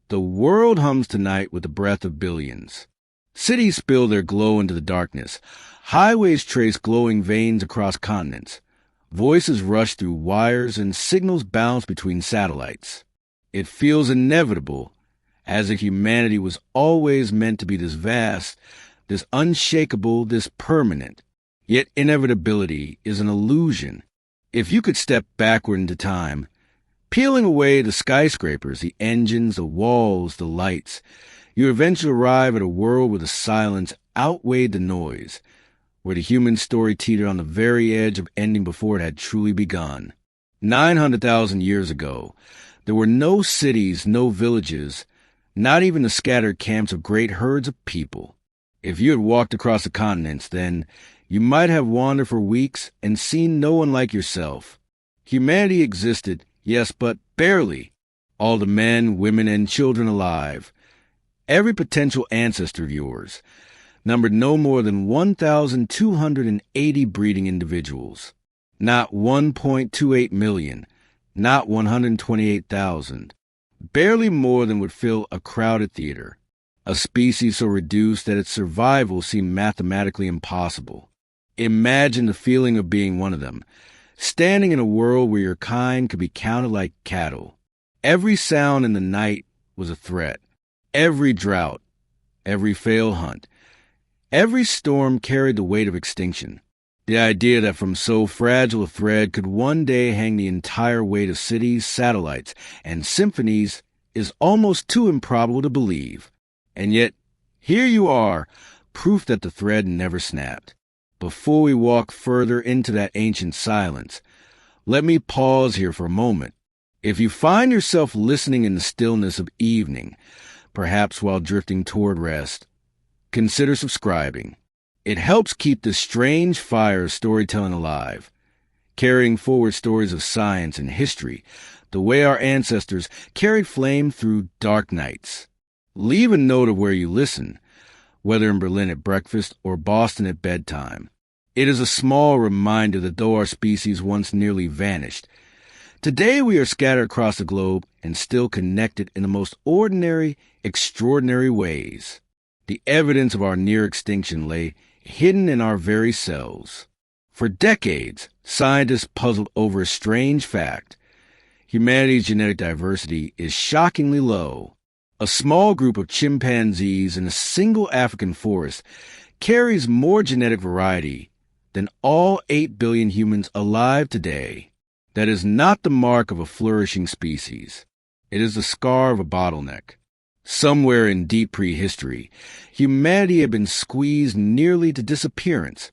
The world hums tonight with the breath of billions. Cities spill their glow into the darkness. Highways trace glowing veins across continents. Voices rush through wires and signals bounce between satellites. It feels inevitable, as if humanity was always meant to be this vast, this unshakable, this permanent. Yet inevitability is an illusion. If you could step backward into time, peeling away the skyscrapers, the engines, the walls, the lights, you eventually arrive at a world where the silence outweighed the noise, where the human story teetered on the very edge of ending before it had truly begun. 900,000 years ago, there were no cities, no villages, not even the scattered camps of great herds of people. If you had walked across the continents, then you might have wandered for weeks and seen no one like yourself. Humanity existed, yes, but barely. All the men, women, and children alive. Every potential ancestor of yours numbered no more than 1,280 breeding individuals. Not 1.28 million, not 128,000. Barely more than would fill a crowded theater. A species so reduced that its survival seemed mathematically impossible. Imagine the feeling of being one of them, standing in a world where your kind could be counted like cattle. Every sound in the night was a threat. Every drought, every failed hunt, every storm carried the weight of extinction. The idea that from so fragile a thread could one day hang the entire weight of cities, satellites, and symphonies is almost too improbable to believe. And yet, here you are, proof that the thread never snapped. Before we walk further into that ancient silence, let me pause here for a moment. If you find yourself listening in the stillness of evening, perhaps while drifting toward rest, consider subscribing. It helps keep this strange fire of storytelling alive, carrying forward stories of science and history, the way our ancestors carried flame through dark nights. Leave a note of where you listen, whether in Berlin at breakfast or Boston at bedtime. It is a small reminder that though our species once nearly vanished, today we are scattered across the globe and still connected in the most ordinary, extraordinary ways. The evidence of our near extinction lay hidden in our very cells. For decades, scientists puzzled over a strange fact. Humanity's genetic diversity is shockingly low. A small group of chimpanzees in a single African forest carries more genetic variety than all 8 billion humans alive today. That is not the mark of a flourishing species. It is the scar of a bottleneck. Somewhere in deep prehistory, humanity had been squeezed nearly to disappearance,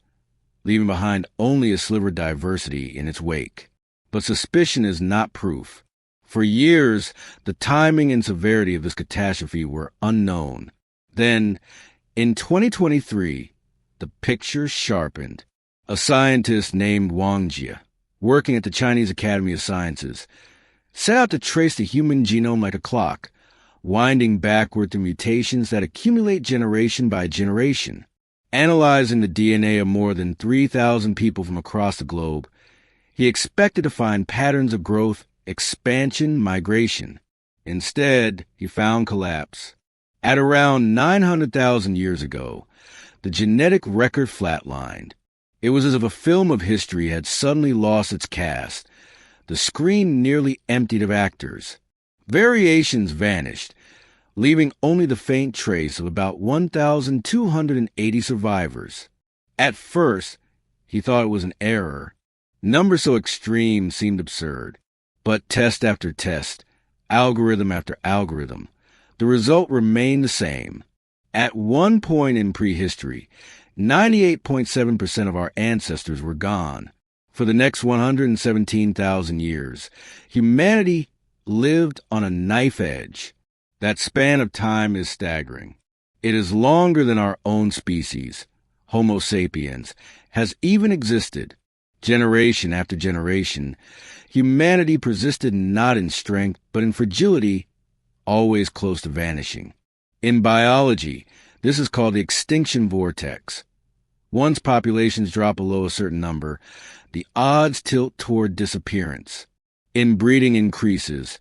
leaving behind only a sliver of diversity in its wake. But suspicion is not proof. For years, the timing and severity of this catastrophe were unknown. Then, in 2023, the picture sharpened. A scientist named Wang Jie, working at the Chinese Academy of Sciences, set out to trace the human genome like a clock, winding backward through mutations that accumulate generation by generation. Analyzing the DNA of more than 3,000 people from across the globe, he expected to find patterns of growth, expansion, migration. Instead, he found collapse. At around 900,000 years ago, the genetic record flatlined. It was as if a film of history had suddenly lost its cast. The screen nearly emptied of actors. Variations vanished, leaving only the faint trace of about 1,280 survivors. At first, he thought it was an error. Numbers so extreme seemed absurd. But test after test, algorithm after algorithm, the result remained the same. At one point in prehistory, 98.7% of our ancestors were gone. For the next 117,000 years, humanity lived on a knife edge. That span of time is staggering. It is longer than our own species, Homo sapiens, has even existed. Generation after generation, humanity persisted not in strength, but in fragility, always close to vanishing. In biology, this is called the extinction vortex. Once populations drop below a certain number, the odds tilt toward disappearance. Inbreeding increases.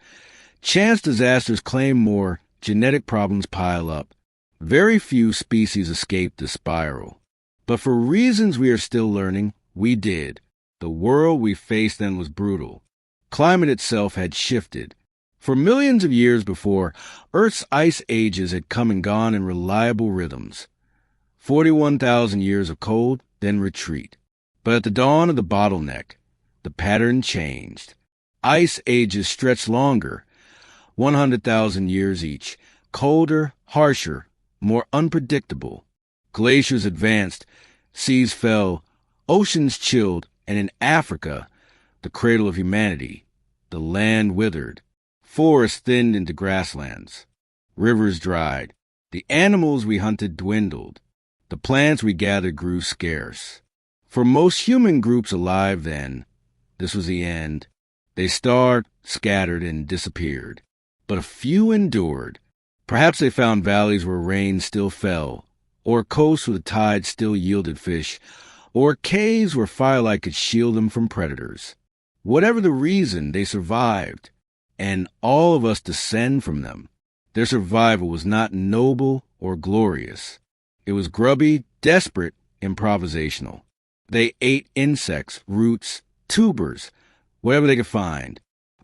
Chance disasters claim more genetic problems pile up. Very few species escaped the spiral. But for reasons we are still learning, we did. The world we faced then was brutal. Climate itself had shifted. For millions of years before, Earth's ice ages had come and gone in reliable rhythms. 41,000 years of cold, then retreat. But at the dawn of the bottleneck, the pattern changed. Ice ages stretched longer, 100,000 years each, colder, harsher, more unpredictable. Glaciers advanced, seas fell, oceans chilled, and in Africa, the cradle of humanity, the land withered. Forests thinned into grasslands. Rivers dried. The animals we hunted dwindled. The plants we gathered grew scarce. For most human groups alive then, this was the end. They starved, scattered, and disappeared. But a few endured. Perhaps they found valleys where rain still fell, or coasts where the tide still yielded fish, or caves where firelight could shield them from predators. Whatever the reason, they survived, and all of us descend from them. Their survival was not noble or glorious. It was grubby, desperate, improvisational. They ate insects, roots, tubers, whatever they could find.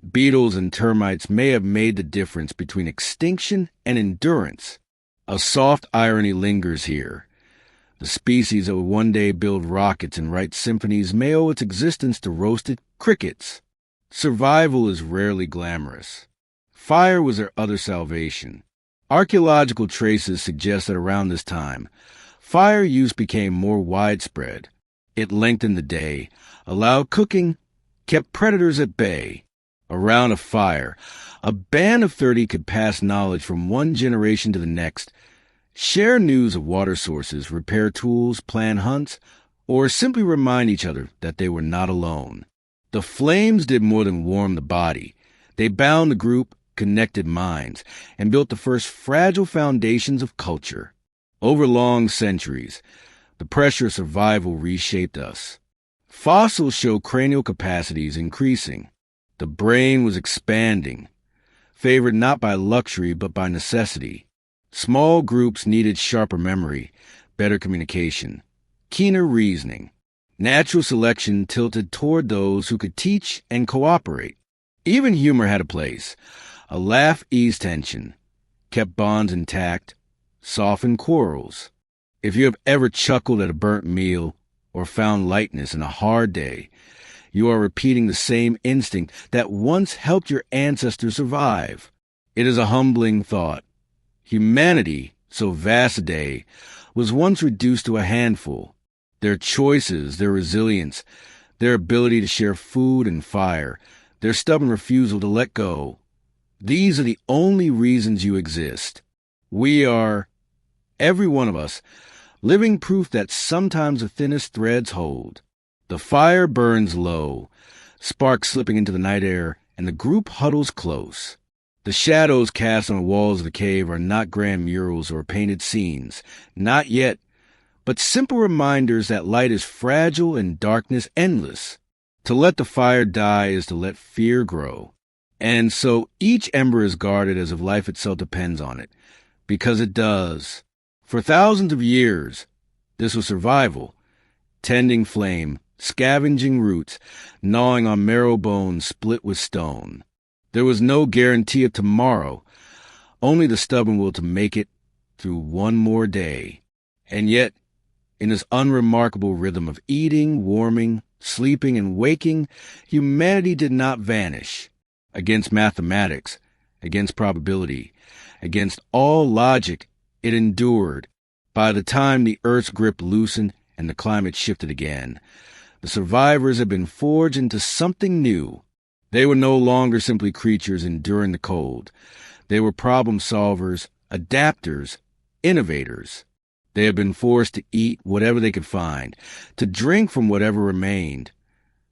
Beetles and termites may have made the difference between extinction and endurance. A soft irony lingers here. The species that would one day build rockets and write symphonies may owe its existence to roasted crickets. Survival is rarely glamorous. Fire was their other salvation. Archaeological traces suggest that around this time, fire use became more widespread. It lengthened the day, allowed cooking, kept predators at bay. Around a fire, a band of 30 could pass knowledge from one generation to the next, share news of water sources, repair tools, plan hunts, or simply remind each other that they were not alone. The flames did more than warm the body. They bound the group, connected minds, and built the first fragile foundations of culture. Over long centuries, the pressure of survival reshaped us. Fossils show cranial capacities increasing. The brain was expanding, favored not by luxury but by necessity. Small groups needed sharper memory, better communication, keener reasoning. Natural selection tilted toward those who could teach and cooperate. Even humor had a place. A laugh eased tension, kept bonds intact, softened quarrels. If you have ever chuckled at a burnt meal or found lightness in a hard day, you are repeating the same instinct that once helped your ancestors survive. It is a humbling thought. Humanity, so vast a day, was once reduced to a handful. Their choices, their resilience, their ability to share food and fire, their stubborn refusal to let go. These are the only reasons you exist. We are, every one of us, living proof that sometimes the thinnest threads hold. The fire burns low, sparks slipping into the night air, and the group huddles close. The shadows cast on the walls of the cave are not grand murals or painted scenes, not yet, but simple reminders that light is fragile and darkness endless. To let the fire die is to let fear grow. And so each ember is guarded as if life itself depends on it, because it does. For thousands of years, this was survival, tending flame, scavenging roots, gnawing on marrow bones split with stone. There was no guarantee of tomorrow, only the stubborn will to make it through one more day. And yet, in this unremarkable rhythm of eating, warming, sleeping, and waking, humanity did not vanish. Against mathematics, against probability, against all logic, it endured. By the time the Earth's grip loosened and the climate shifted again, the survivors had been forged into something new. They were no longer simply creatures enduring the cold. They were problem solvers, adapters, innovators. They had been forced to eat whatever they could find, to drink from whatever remained,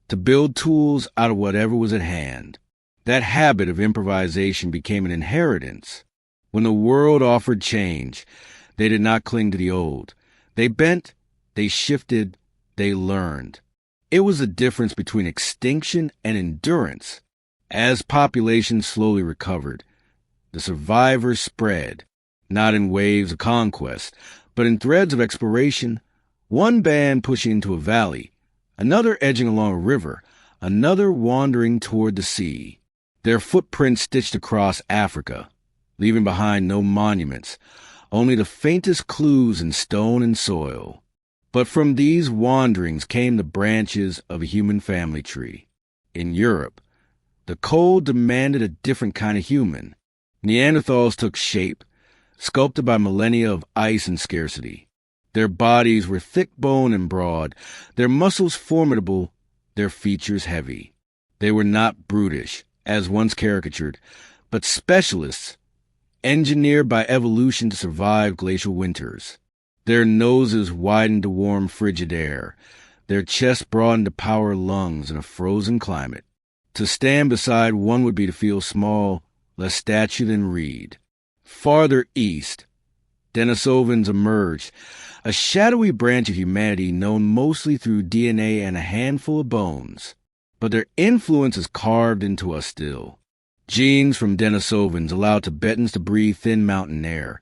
to build tools out of whatever was at hand. That habit of improvisation became an inheritance. When the world offered change, they did not cling to the old. They bent, they shifted, they learned. It was the difference between extinction and endurance. As populations slowly recovered, The survivors spread, not in waves of conquest, but in threads of exploration, one band pushing into a valley, another edging along a river, another wandering toward the sea, their footprints stitched across Africa, leaving behind no monuments, only the faintest clues in stone and soil. But from these wanderings came the branches of a human family tree. In Europe, the cold demanded a different kind of human. Neanderthals took shape, sculpted by millennia of ice and scarcity. Their bodies were thick-boned and broad, their muscles formidable, their features heavy. They were not brutish, as once caricatured, but specialists, engineered by evolution to survive glacial winters. Their noses widened to warm frigid air, their chests broadened to power lungs in a frozen climate. To stand beside one would be to feel small, less statue than reed. Farther east, Denisovans emerged, a shadowy branch of humanity known mostly through DNA and a handful of bones. But their influence is carved into us still. Genes from Denisovans allowed Tibetans to breathe thin mountain air,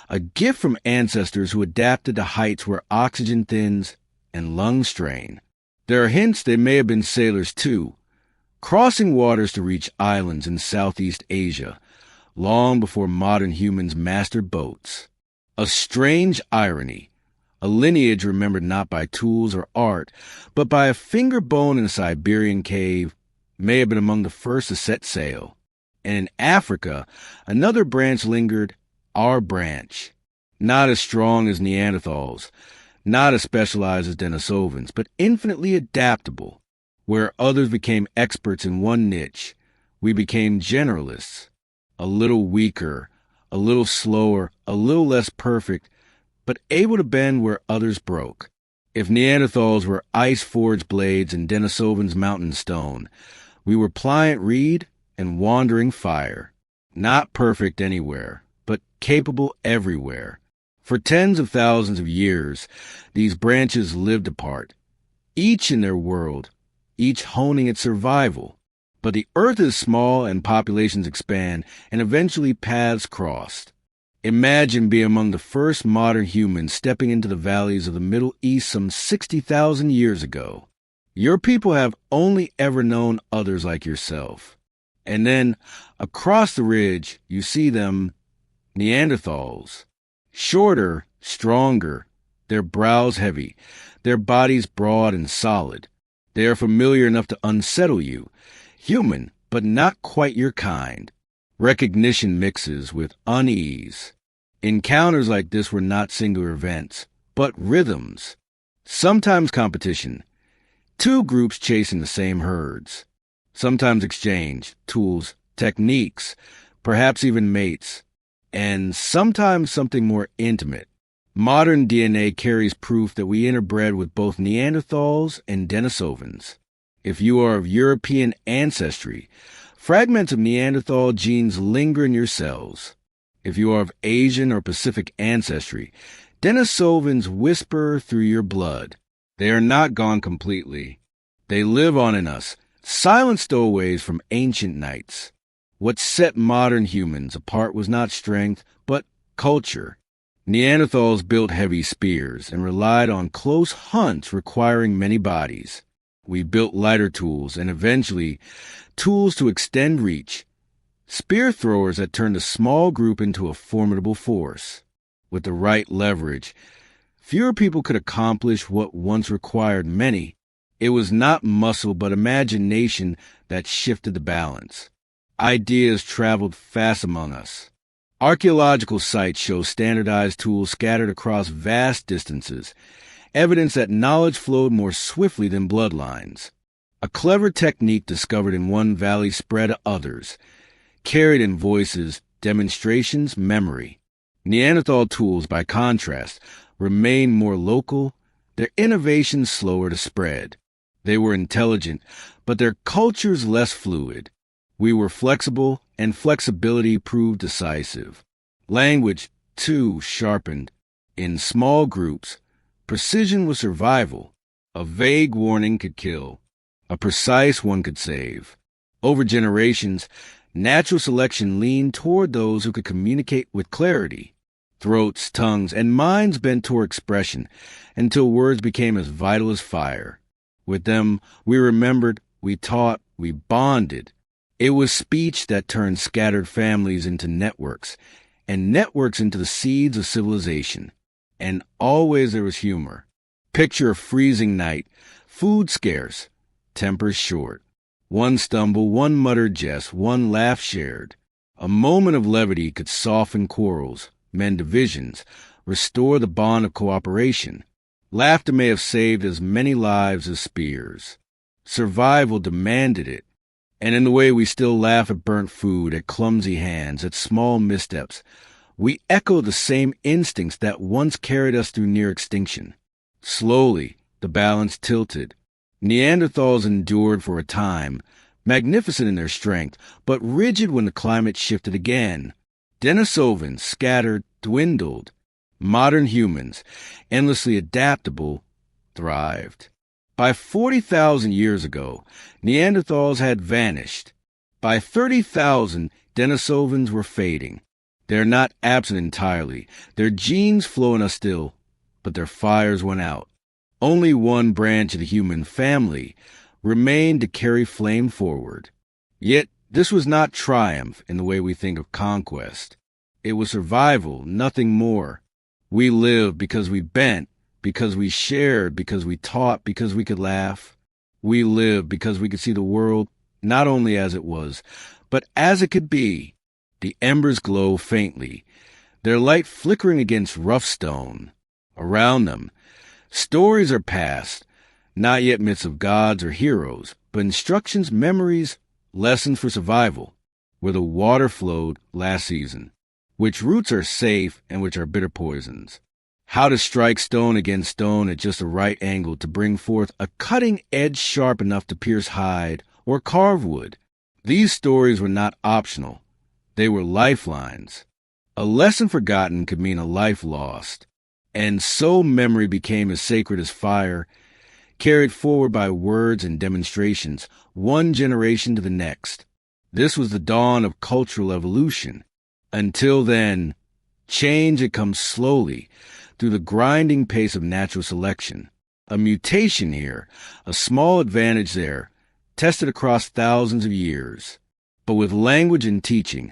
a gift from ancestors who adapted to heights where oxygen thins and lungs strain. There are hints they may have been sailors too, crossing waters to reach islands in Southeast Asia, long before modern humans mastered boats. A strange irony, a lineage remembered not by tools or art, but by a finger bone in a Siberian cave, may have been among the first to set sail. And in Africa, another branch lingered, our branch. Not as strong as Neanderthals, not as specialized as Denisovans, but infinitely adaptable. Where others became experts in one niche, we became generalists. A little weaker, a little slower, a little less perfect, but able to bend where others broke. If Neanderthals were ice-forged blades and Denisovans mountain stone, we were pliant reed and wandering fire. Not perfect anywhere, but capable everywhere. For tens of thousands of years, these branches lived apart, each in their world, each honing its survival. But the earth is small and populations expand, and eventually paths crossed. Imagine being among the first modern humans stepping into the valleys of the Middle East some 60,000 years ago. Your people have only ever known others like yourself. And then, across the ridge, you see them, Neanderthals. Shorter, stronger, their brows heavy, their bodies broad and solid. They are familiar enough to unsettle you. Human, but not quite your kind. Recognition mixes with unease. Encounters like this were not singular events, but rhythms. Sometimes competition. Two groups chasing the same herds. Sometimes exchange, tools, techniques, perhaps even mates. And sometimes something more intimate. Modern DNA carries proof that we interbred with both Neanderthals and Denisovans. If you are of European ancestry, fragments of Neanderthal genes linger in your cells. If you are of Asian or Pacific ancestry, Denisovans whisper through your blood. They are not gone completely. They live on in us, silent stowaways from ancient nights. What set modern humans apart was not strength, but culture. Neanderthals built heavy spears and relied on close hunts requiring many bodies. We built lighter tools and eventually tools to extend reach. Spear throwers that turned a small group into a formidable force. With the right leverage, fewer people could accomplish what once required many. It was not muscle but imagination that shifted the balance. Ideas traveled fast among us. Archaeological sites show standardized tools scattered across vast distances, evidence that knowledge flowed more swiftly than bloodlines. A clever technique discovered in one valley spread to others, carried in voices, demonstrations, memory. Neanderthal tools, by contrast, remained more local, their innovations slower to spread. They were intelligent, but their cultures less fluid. We were flexible, and flexibility proved decisive. Language, too, sharpened. In small groups, precision was survival. A vague warning could kill. A precise one could save. Over generations, Natural selection leaned toward those who could communicate with clarity. Throats, tongues, and minds bent toward expression until words became as vital as fire. With them, we remembered, we taught, we bonded. It was speech that turned scattered families into networks, and networks into the seeds of civilization. And always there was humor. Picture a freezing night, food scarce, tempers short. One stumble, one muttered jest, one laugh shared. A moment of levity could soften quarrels, mend divisions, restore the bond of cooperation. Laughter may have saved as many lives as spears. Survival demanded it. And in the way we still laugh at burnt food, at clumsy hands, at small missteps, we echo the same instincts that once carried us through near extinction. Slowly, the balance tilted. Neanderthals endured for a time, magnificent in their strength, but rigid when the climate shifted again. Denisovans scattered, dwindled. Modern humans, endlessly adaptable, thrived. By 40,000 years ago, Neanderthals had vanished. By 30,000, Denisovans were fading. They're not absent entirely. Their genes flow in us still, but their fires went out. Only one branch of the human family remained to carry flame forward. Yet this was not triumph in the way we think of conquest. It was survival, nothing more. We lived because we bent, because we shared, because we taught, because we could laugh. We lived because we could see the world not only as it was, but as it could be. The embers glow faintly, their light flickering against rough stone. Around them, stories are passed, not yet myths of gods or heroes, but instructions, memories, lessons for survival, where the water flowed last season, which roots are safe and which are bitter poisons, how to strike stone against stone at just the right angle to bring forth a cutting edge sharp enough to pierce hide or carve wood. These stories were not optional. They were lifelines. A lesson forgotten could mean a life lost. And so memory became as sacred as fire, carried forward by words and demonstrations, one generation to the next. This was the dawn of cultural evolution. Until then, change had come slowly through the grinding pace of natural selection. A mutation here, a small advantage there, tested across thousands of years. But with language and teaching,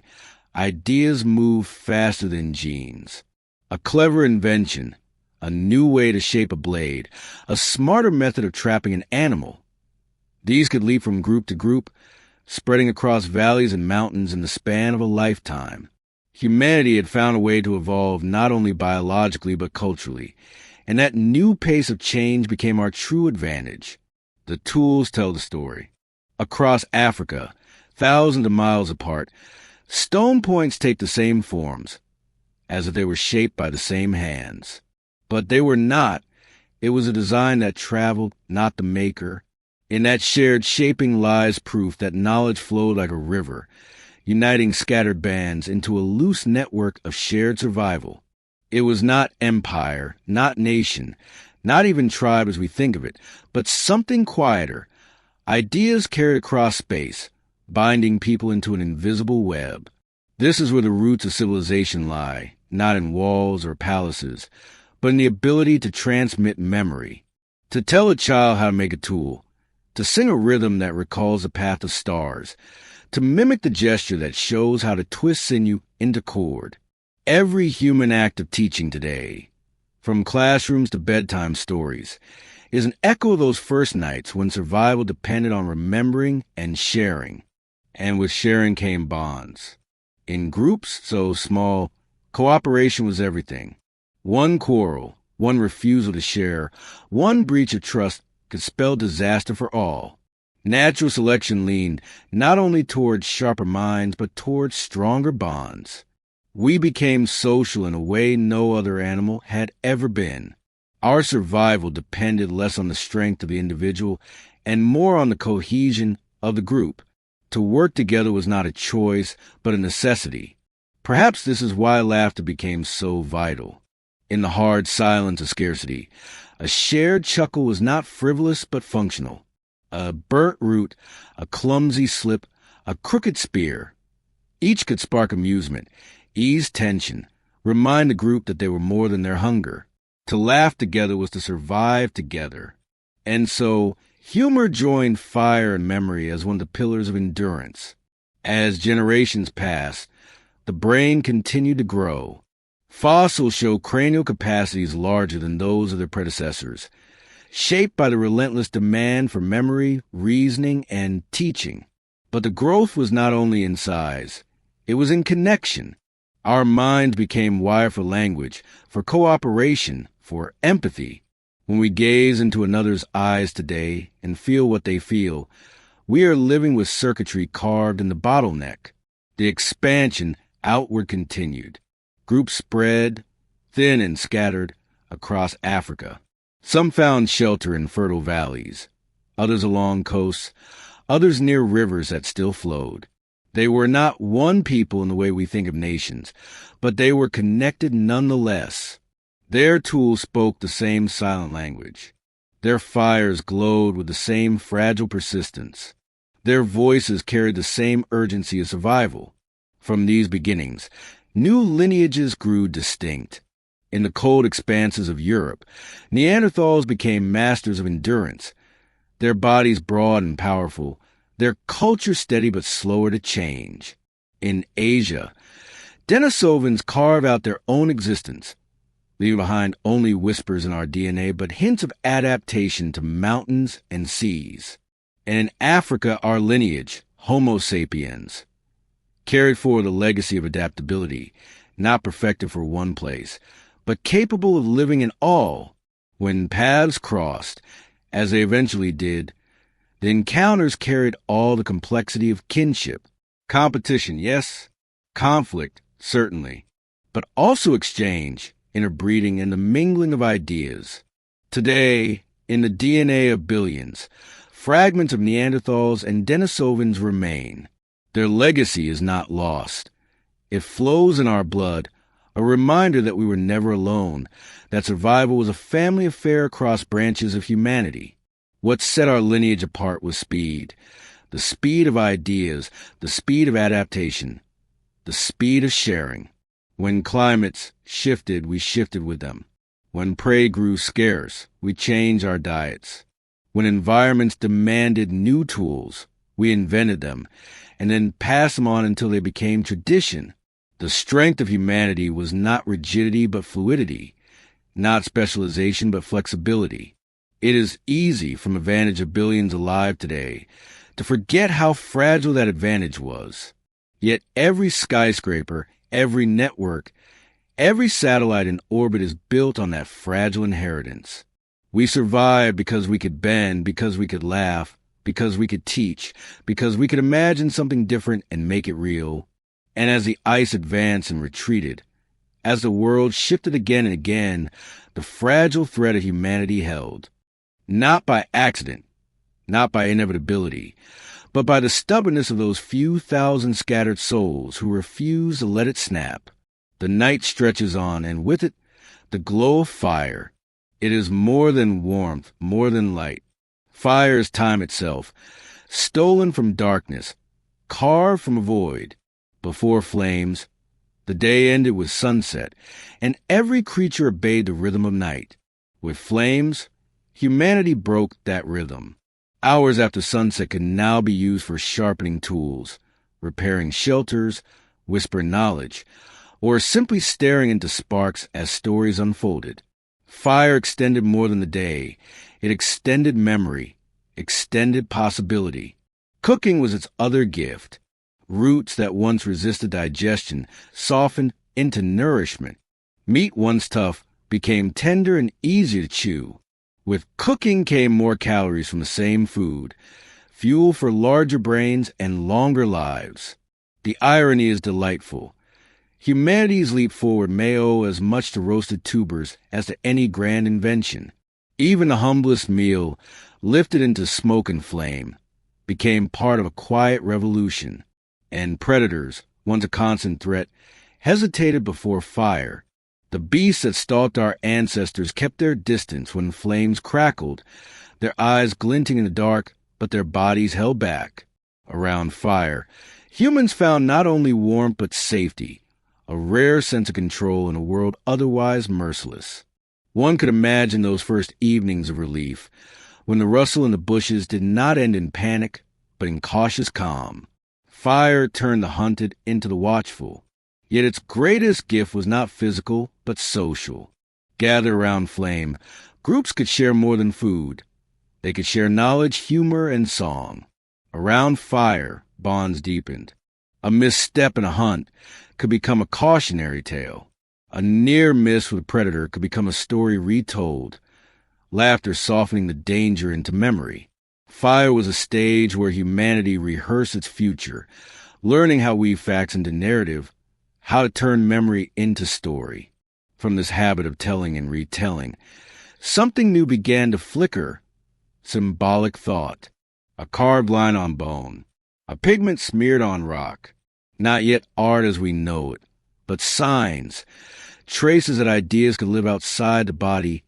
ideas move faster than genes. A clever invention, a new way to shape a blade, a smarter method of trapping an animal. These could leap from group to group, spreading across valleys and mountains in the span of a lifetime. Humanity had found a way to evolve not only biologically but culturally, and that new pace of change became our true advantage. The tools tell the story. Across Africa, thousands of miles apart, stone points take the same forms, as if they were shaped by the same hands. But they were not. It was a design that traveled, not the maker. In that shared shaping lies proof that knowledge flowed like a river, uniting scattered bands into a loose network of shared survival. It was not empire, not nation, not even tribe as we think of it, but something quieter. Ideas carried across space, binding people into an invisible web. This is where the roots of civilization lie, not in walls or palaces, but in the ability to transmit memory, to tell a child how to make a tool, to sing a rhythm that recalls the path of stars, to mimic the gesture that shows how to twist sinew into chord. Every human act of teaching today, from classrooms to bedtime stories, is an echo of those first nights when survival depended on remembering and sharing. And with sharing came bonds. In groups so small, cooperation was everything. One quarrel, one refusal to share, one breach of trust could spell disaster for all. Natural selection leaned not only towards sharper minds, but towards stronger bonds. We became social in a way no other animal had ever been. Our survival depended less on the strength of the individual and more on the cohesion of the group. To work together was not a choice, but a necessity. Perhaps this is why laughter became so vital. In the hard silence of scarcity, a shared chuckle was not frivolous but functional. A burnt root, a clumsy slip, a crooked spear, Each could spark amusement, ease tension, remind the group that they were more than their hunger. To laugh together was to survive together. And so, humor joined fire and memory as one of the pillars of endurance. As generations passed, the brain continued to grow. Fossils show cranial capacities larger than those of their predecessors, shaped by the relentless demand for memory, reasoning, and teaching. But the growth was not only in size, it was in connection. Our minds became wired for language, for cooperation, for empathy. When we gaze into another's eyes today and feel what they feel, we are living with circuitry carved in the bottleneck. The expansion outward continued. Groups spread, thin and scattered, across Africa. Some found shelter in fertile valleys, others along coasts, others near rivers that still flowed. They were not one people in the way we think of nations, but they were connected nonetheless. Their tools spoke the same silent language. Their fires glowed with the same fragile persistence. Their voices carried the same urgency of survival. From these beginnings, new lineages grew distinct. In the cold expanses of Europe, Neanderthals became masters of endurance, their bodies broad and powerful, their culture steady but slower to change. In Asia, Denisovans carve out their own existence, leaving behind only whispers in our DNA but hints of adaptation to mountains and seas. And in Africa, our lineage, Homo sapiens, carried forward the legacy of adaptability, not perfected for one place, but capable of living in all. When paths crossed, as they eventually did, the encounters carried all the complexity of kinship. Competition, yes. Conflict, certainly. But also exchange, interbreeding, and the mingling of ideas. Today, in the DNA of billions, fragments of Neanderthals and Denisovans remain. Their legacy is not lost. It flows in our blood, a reminder that we were never alone, that survival was a family affair across branches of humanity. What set our lineage apart was speed. The speed of ideas, the speed of adaptation, the speed of sharing. When climates shifted, we shifted with them. When prey grew scarce, we changed our diets. When environments demanded new tools, we invented them, and then passed them on until they became tradition. The strength of humanity was not rigidity but fluidity, not specialization but flexibility. It is easy, from the vantage of billions alive today, to forget how fragile that advantage was. Yet every skyscraper, every network, every satellite in orbit is built on that fragile inheritance. We survived because we could bend, because we could laugh, because we could teach, because we could imagine something different and make it real. And as the ice advanced and retreated, as the world shifted again and again, the fragile thread of humanity held. Not by accident, not by inevitability, but by the stubbornness of those few thousand scattered souls who refuse to let it snap. The night stretches on, and with it, the glow of fire. It is more than warmth, more than light. Fire is time itself, stolen from darkness, carved from a void. Before flames, the day ended with sunset, and every creature obeyed the rhythm of night. With flames, humanity broke that rhythm. Hours after sunset could now be used for sharpening tools, repairing shelters, whispering knowledge, or simply staring into sparks as stories unfolded. Fire extended more than the day. It extended memory, extended possibility. Cooking was its other gift. Roots that once resisted digestion softened into nourishment. Meat once tough became tender and easier to chew. With cooking came more calories from the same food, fuel for larger brains and longer lives. The irony is delightful. Humanity's leap forward may owe as much to roasted tubers as to any grand invention. Even the humblest meal, lifted into smoke and flame, became part of a quiet revolution. And predators, once a constant threat, hesitated before fire. The beasts that stalked our ancestors kept their distance when flames crackled, their eyes glinting in the dark, but their bodies held back. Around fire, Humans found not only warmth but safety, a rare sense of control in a world otherwise merciless. One could imagine those first evenings of relief, when the rustle in the bushes did not end in panic, but in cautious calm. Fire turned the hunted into the watchful. Yet its greatest gift was not physical, but social. Gathered around flame, groups could share more than food. They could share knowledge, humor, and song. Around fire, bonds deepened. A misstep in a hunt could become a cautionary tale. A near miss with a predator could become a story retold, laughter softening the danger into memory. Fire was a stage where humanity rehearsed its future, learning how to weave facts into narrative, how to turn memory into story. From this habit of telling and retelling, something new began to flicker. Symbolic thought. A carved line on bone. A pigment smeared on rock. Not yet art as we know it, but signs, traces that ideas could live outside the body,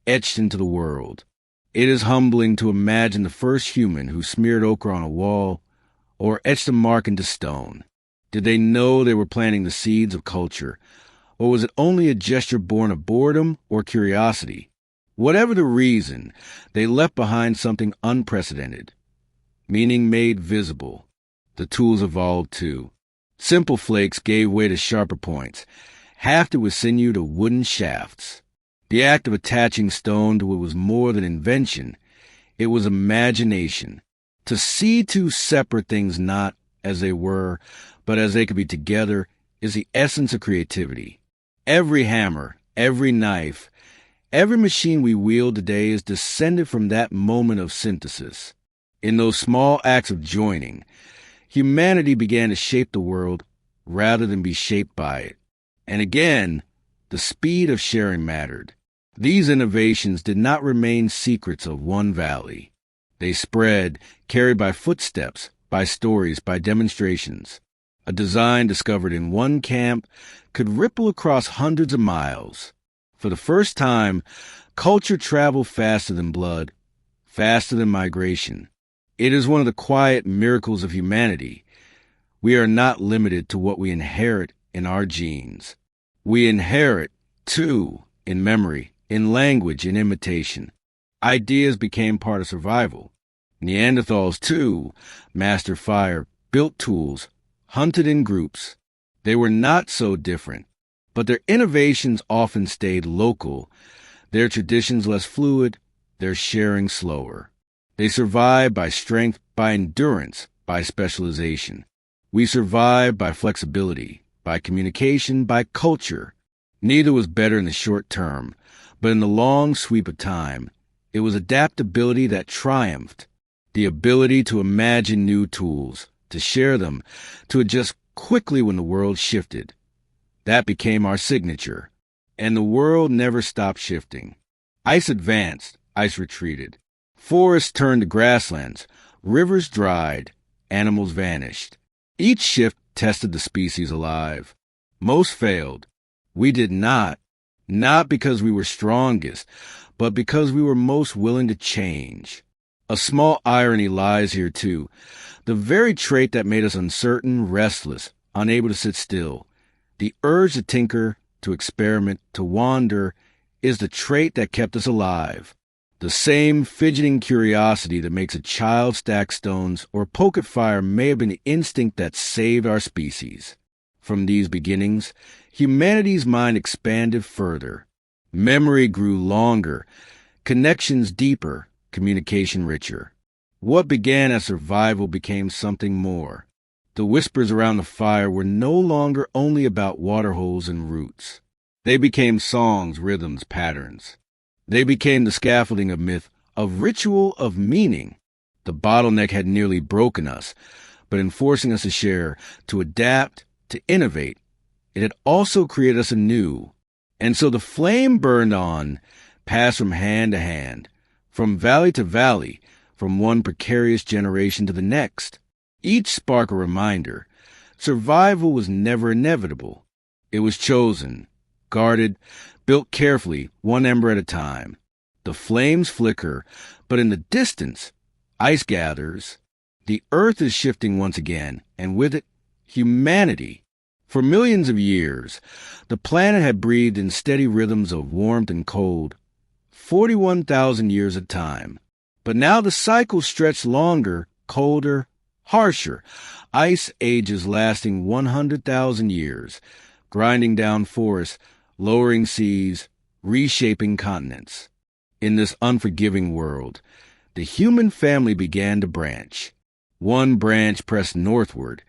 etched into the world. It is humbling to imagine the first human who smeared ochre on a wall or etched a mark into stone. Did they know they were planting the seeds of culture, or was it only a gesture born of boredom or curiosity? Whatever the reason, they left behind something unprecedented. Meaning made visible. The tools evolved too. Simple flakes gave way to sharper points, hafted with sinew to wooden shafts. The act of attaching stone to what was more than invention, it was imagination. To see two separate things not as they were, but as they could be together, is the essence of creativity. Every hammer, every knife, every machine we wield today is descended from that moment of synthesis. In those small acts of joining, humanity began to shape the world rather than be shaped by it. And again, the speed of sharing mattered. These innovations did not remain secrets of one valley. They spread, carried by footsteps, by stories, by demonstrations. A design discovered in one camp could ripple across hundreds of miles. For the first time, culture traveled faster than blood, faster than migration. It is one of the quiet miracles of humanity. We are not limited to what we inherit in our genes. We inherit, too, in memory, in language, in imitation. Ideas became part of survival. Neanderthals, too, mastered fire, built tools, hunted in groups. They were not so different, but their innovations often stayed local, their traditions less fluid, their sharing slower. They survived by strength, by endurance, by specialization. We survived by flexibility, by communication, by culture. Neither was better in the short term, but in the long sweep of time, it was adaptability that triumphed. The ability to imagine new tools, to share them, to adjust quickly when the world shifted. That became our signature. And the world never stopped shifting. Ice advanced, ice retreated. Forests turned to grasslands, rivers dried, animals vanished. Each shift tested the species alive. Most failed. We did not because we were strongest, but because we were most willing to change. A small irony lies here, too. The very trait that made us uncertain, restless, unable to sit still, the urge to tinker, to experiment, to wander, is the trait that kept us alive. The same fidgeting curiosity that makes a child stack stones or poke at fire may have been the instinct that saved our species. From these beginnings, humanity's mind expanded further. Memory grew longer, connections deeper, communication richer. What began as survival became something more. The whispers around the fire were no longer only about waterholes and roots. They became songs, rhythms, patterns. They became the scaffolding of myth, of ritual, of meaning. The bottleneck had nearly broken us, but in forcing us to share, to adapt, to innovate, it had also created us anew. And so the flame burned on, passed from hand to hand, from valley to valley, from one precarious generation to the next. Each spark a reminder. Survival was never inevitable. It was chosen, guarded, built carefully, one ember at a time. The flames flicker, but in the distance, ice gathers. The earth is shifting once again, and with it, humanity. For millions of years, the planet had breathed in steady rhythms of warmth and cold, 41,000 years at a time. But now the cycle stretched longer, colder, harsher, ice ages lasting 100,000 years, grinding down forests, lowering seas, reshaping continents. In this unforgiving world, the human family began to branch. One branch pressed northward,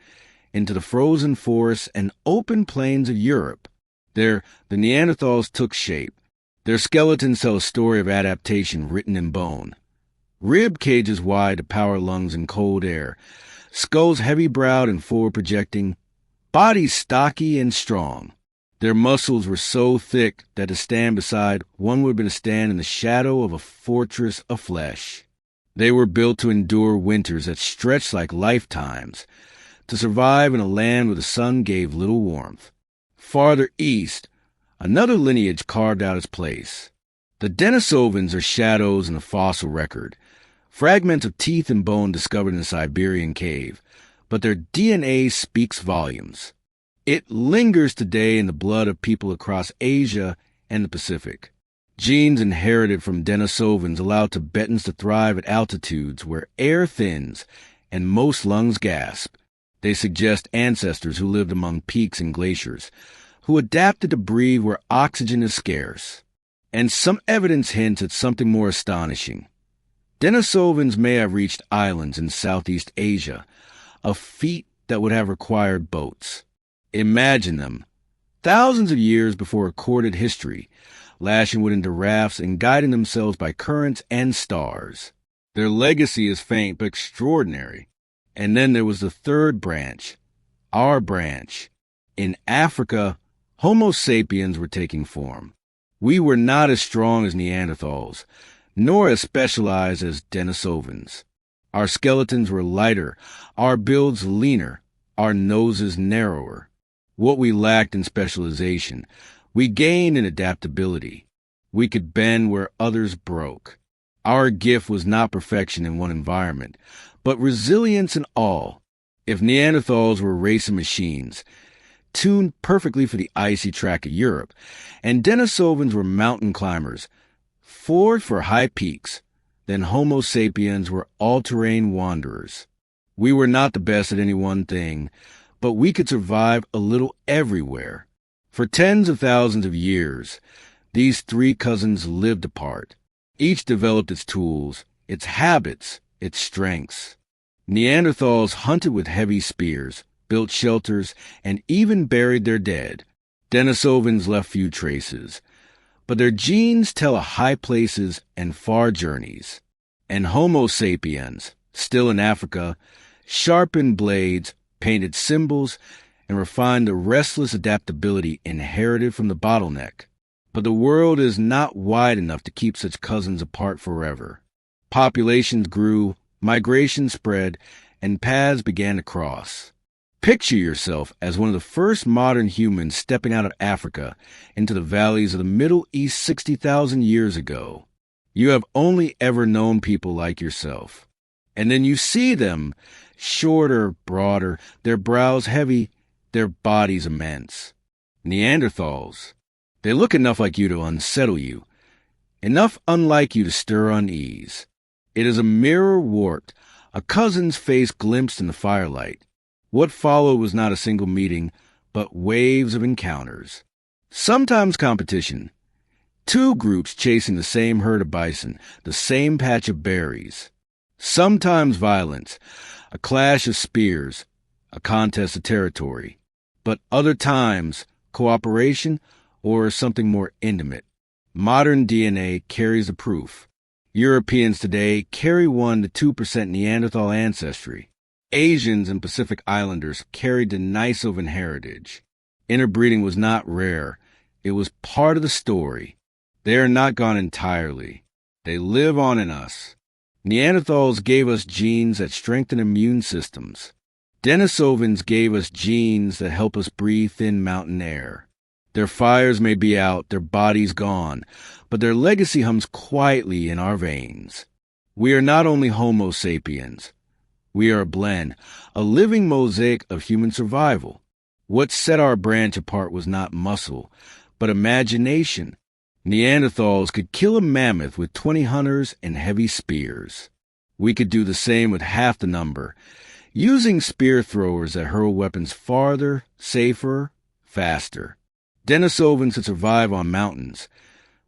into the frozen forests and open plains of Europe. There, the Neanderthals took shape. Their skeletons tell a story of adaptation written in bone. Rib cages wide to power lungs in cold air, skulls heavy-browed and forward-projecting, bodies stocky and strong. Their muscles were so thick that to stand beside one would have been to stand in the shadow of a fortress of flesh. They were built to endure winters that stretched like lifetimes, to survive in a land where the sun gave little warmth. Farther east, another lineage carved out its place. The Denisovans are shadows in the fossil record, fragments of teeth and bone discovered in a Siberian cave, but their DNA speaks volumes. It lingers today in the blood of people across Asia and the Pacific. Genes inherited from Denisovans allow Tibetans to thrive at altitudes where air thins and most lungs gasp. They suggest ancestors who lived among peaks and glaciers, who adapted to breathe where oxygen is scarce. And some evidence hints at something more astonishing. Denisovans may have reached islands in Southeast Asia, a feat that would have required boats. Imagine them, thousands of years before recorded history, lashing wood into rafts and guiding themselves by currents and stars. Their legacy is faint but extraordinary. And then there was the third branch, our branch. In Africa, Homo sapiens were taking form. We were not as strong as Neanderthals, nor as specialized as Denisovans. Our skeletons were lighter, our builds leaner, our noses narrower. What we lacked in specialization, we gained in adaptability. We could bend where others broke. Our gift was not perfection in one environment, but resilience in all. If Neanderthals were racing machines, tuned perfectly for the icy track of Europe, and Denisovans were mountain climbers, forged for high peaks, then Homo sapiens were all-terrain wanderers. We were not the best at any one thing, but we could survive a little everywhere. For tens of thousands of years, these three cousins lived apart. Each developed its tools, its habits, its strengths. Neanderthals hunted with heavy spears, built shelters, and even buried their dead. Denisovans left few traces, but their genes tell of high places and far journeys. And Homo sapiens, still in Africa, sharpened blades, painted symbols, and refined the restless adaptability inherited from the bottleneck. But the world is not wide enough to keep such cousins apart forever. Populations grew, migration spread, and paths began to cross. Picture yourself as one of the first modern humans stepping out of Africa into the valleys of the Middle East 60,000 years ago. You have only ever known people like yourself. And then you see them, shorter, broader, their brows heavy, their bodies immense. Neanderthals. They look enough like you to unsettle you, enough unlike you to stir unease. It is a mirror warped, a cousin's face glimpsed in the firelight. What followed was not a single meeting, but waves of encounters. Sometimes competition. Two groups chasing the same herd of bison, the same patch of berries. Sometimes violence, a clash of spears, a contest of territory. But other times, cooperation or something more intimate. Modern DNA carries the proof. Europeans today carry 1 to 2% Neanderthal ancestry. Asians and Pacific Islanders carried Denisovan heritage. Interbreeding was not rare. It was part of the story. They are not gone entirely. They live on in us. Neanderthals gave us genes that strengthen immune systems. Denisovans gave us genes that help us breathe thin mountain air. Their fires may be out, their bodies gone, but their legacy hums quietly in our veins. We are not only Homo sapiens. We are a blend, a living mosaic of human survival. What set our branch apart was not muscle, but imagination. Neanderthals could kill a mammoth with 20 hunters and heavy spears. We could do the same with half the number, using spear throwers that hurl weapons farther, safer, faster. Denisovans could survive on mountains.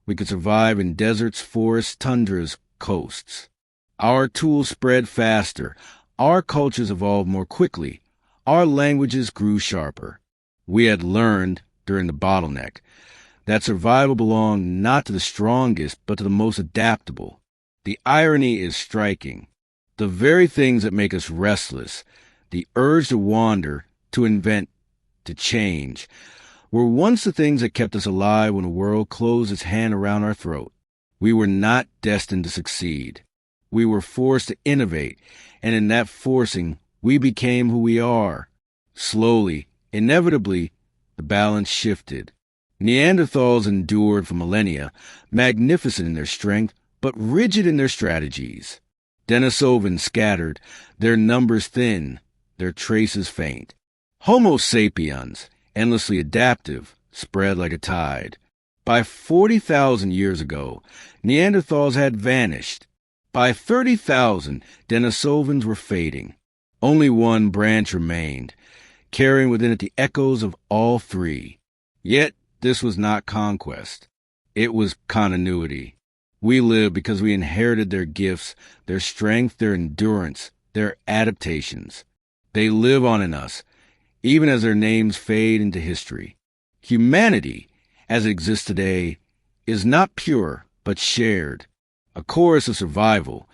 We could survive in deserts, forests, tundras, coasts. Our tools spread faster. Our cultures evolved more quickly. Our languages grew sharper. We had learned, during the bottleneck, that survival belonged not to the strongest, but to the most adaptable. The irony is striking. The very things that make us restless, the urge to wander, to invent, to change, were once the things that kept us alive when the world closed its hand around our throat. We were not destined to succeed. We were forced to innovate, and in that forcing, we became who we are. Slowly, inevitably, the balance shifted. Neanderthals endured for millennia, magnificent in their strength, but rigid in their strategies. Denisovans scattered, their numbers thin, their traces faint. Homo sapiens, endlessly adaptive, spread like a tide. By 40,000 years ago, Neanderthals had vanished. By 30,000, Denisovans were fading. Only one branch remained, carrying within it the echoes of all three. Yet this was not conquest. It was continuity. We live because we inherited their gifts, their strength, their endurance, their adaptations. They live on in us, even as their names fade into history. Humanity, as it exists today, is not pure, but shared. A chorus of survival,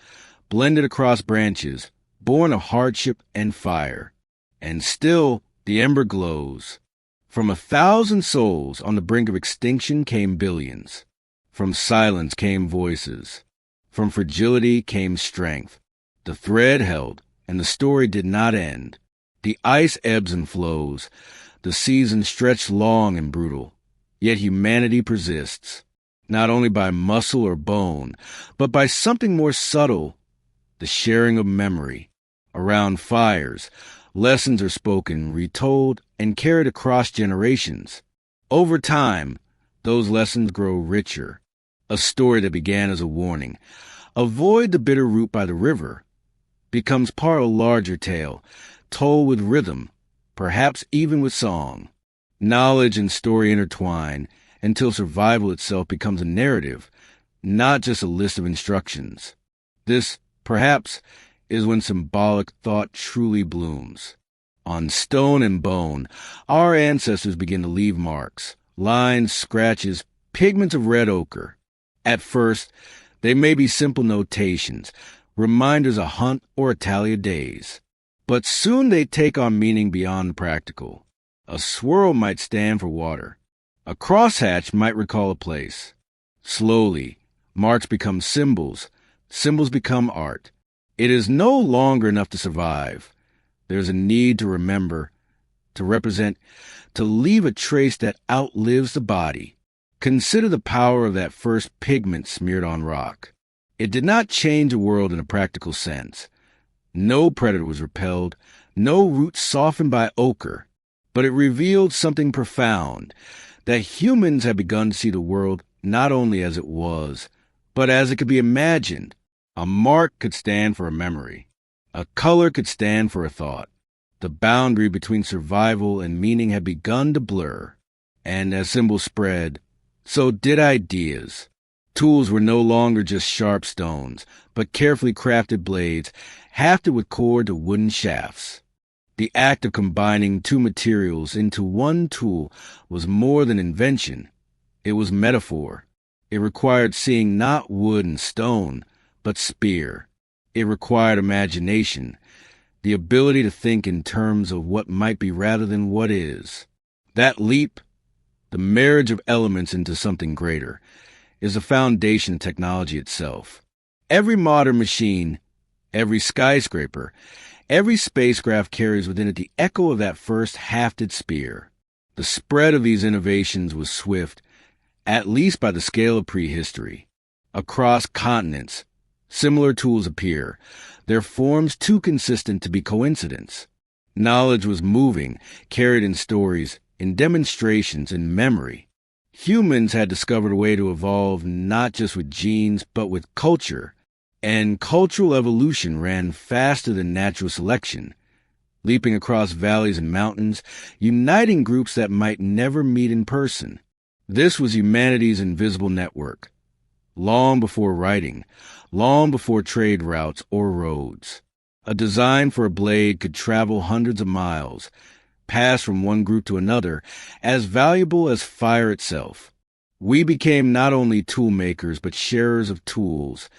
blended across branches, born of hardship and fire. And still the ember glows. From 1,000 souls on the brink of extinction came billions. From silence came voices. From fragility came strength. The thread held, and the story did not end. The ice ebbs and flows. The seasons stretch long and brutal. Yet humanity persists, not only by muscle or bone, but by something more subtle, the sharing of memory. Around fires, lessons are spoken, retold, and carried across generations. Over time, those lessons grow richer. A story that began as a warning, avoid the bitter root by the river, becomes part of a larger tale, told with rhythm, perhaps even with song. Knowledge and story intertwine until survival itself becomes a narrative, not just a list of instructions. This, perhaps, is when symbolic thought truly blooms. On stone and bone, our ancestors begin to leave marks, lines, scratches, pigments of red ochre. At first, they may be simple notations, reminders of hunt or a tally of days. But soon they take on meaning beyond the practical. A swirl might stand for water. A crosshatch might recall a place. Slowly, marks become symbols. Symbols become art. It is no longer enough to survive. There's a need to remember, to represent, to leave a trace that outlives the body. Consider the power of that first pigment smeared on rock. It did not change the world in a practical sense. No predator was repelled, no root softened by ochre, but it revealed something profound, that humans had begun to see the world not only as it was, but as it could be imagined. A mark could stand for a memory. A color could stand for a thought. The boundary between survival and meaning had begun to blur. And as symbols spread, so did ideas. Tools were no longer just sharp stones, but carefully crafted blades, hafted with cord to wooden shafts. The act of combining two materials into one tool was more than invention. It was metaphor. It required seeing not wood and stone, but spear. It required imagination, the ability to think in terms of what might be rather than what is. That leap, the marriage of elements into something greater, is the foundation of technology itself. Every modern machine, every skyscraper, every spacecraft carries within it the echo of that first hafted spear. The spread of these innovations was swift, at least by the scale of prehistory. Across continents, Similar tools appear, their forms too consistent to be coincidence. Knowledge was moving, carried in stories, in demonstrations, in memory. Humans had discovered a way to evolve not just with genes, but with culture. And cultural evolution ran faster than natural selection, leaping across valleys and mountains, uniting groups that might never meet in person. This was humanity's invisible network, long before writing, long before trade routes or roads. A design for a blade could travel hundreds of miles, pass from one group to another, as valuable as fire itself. We became not only tool makers but sharers of tools,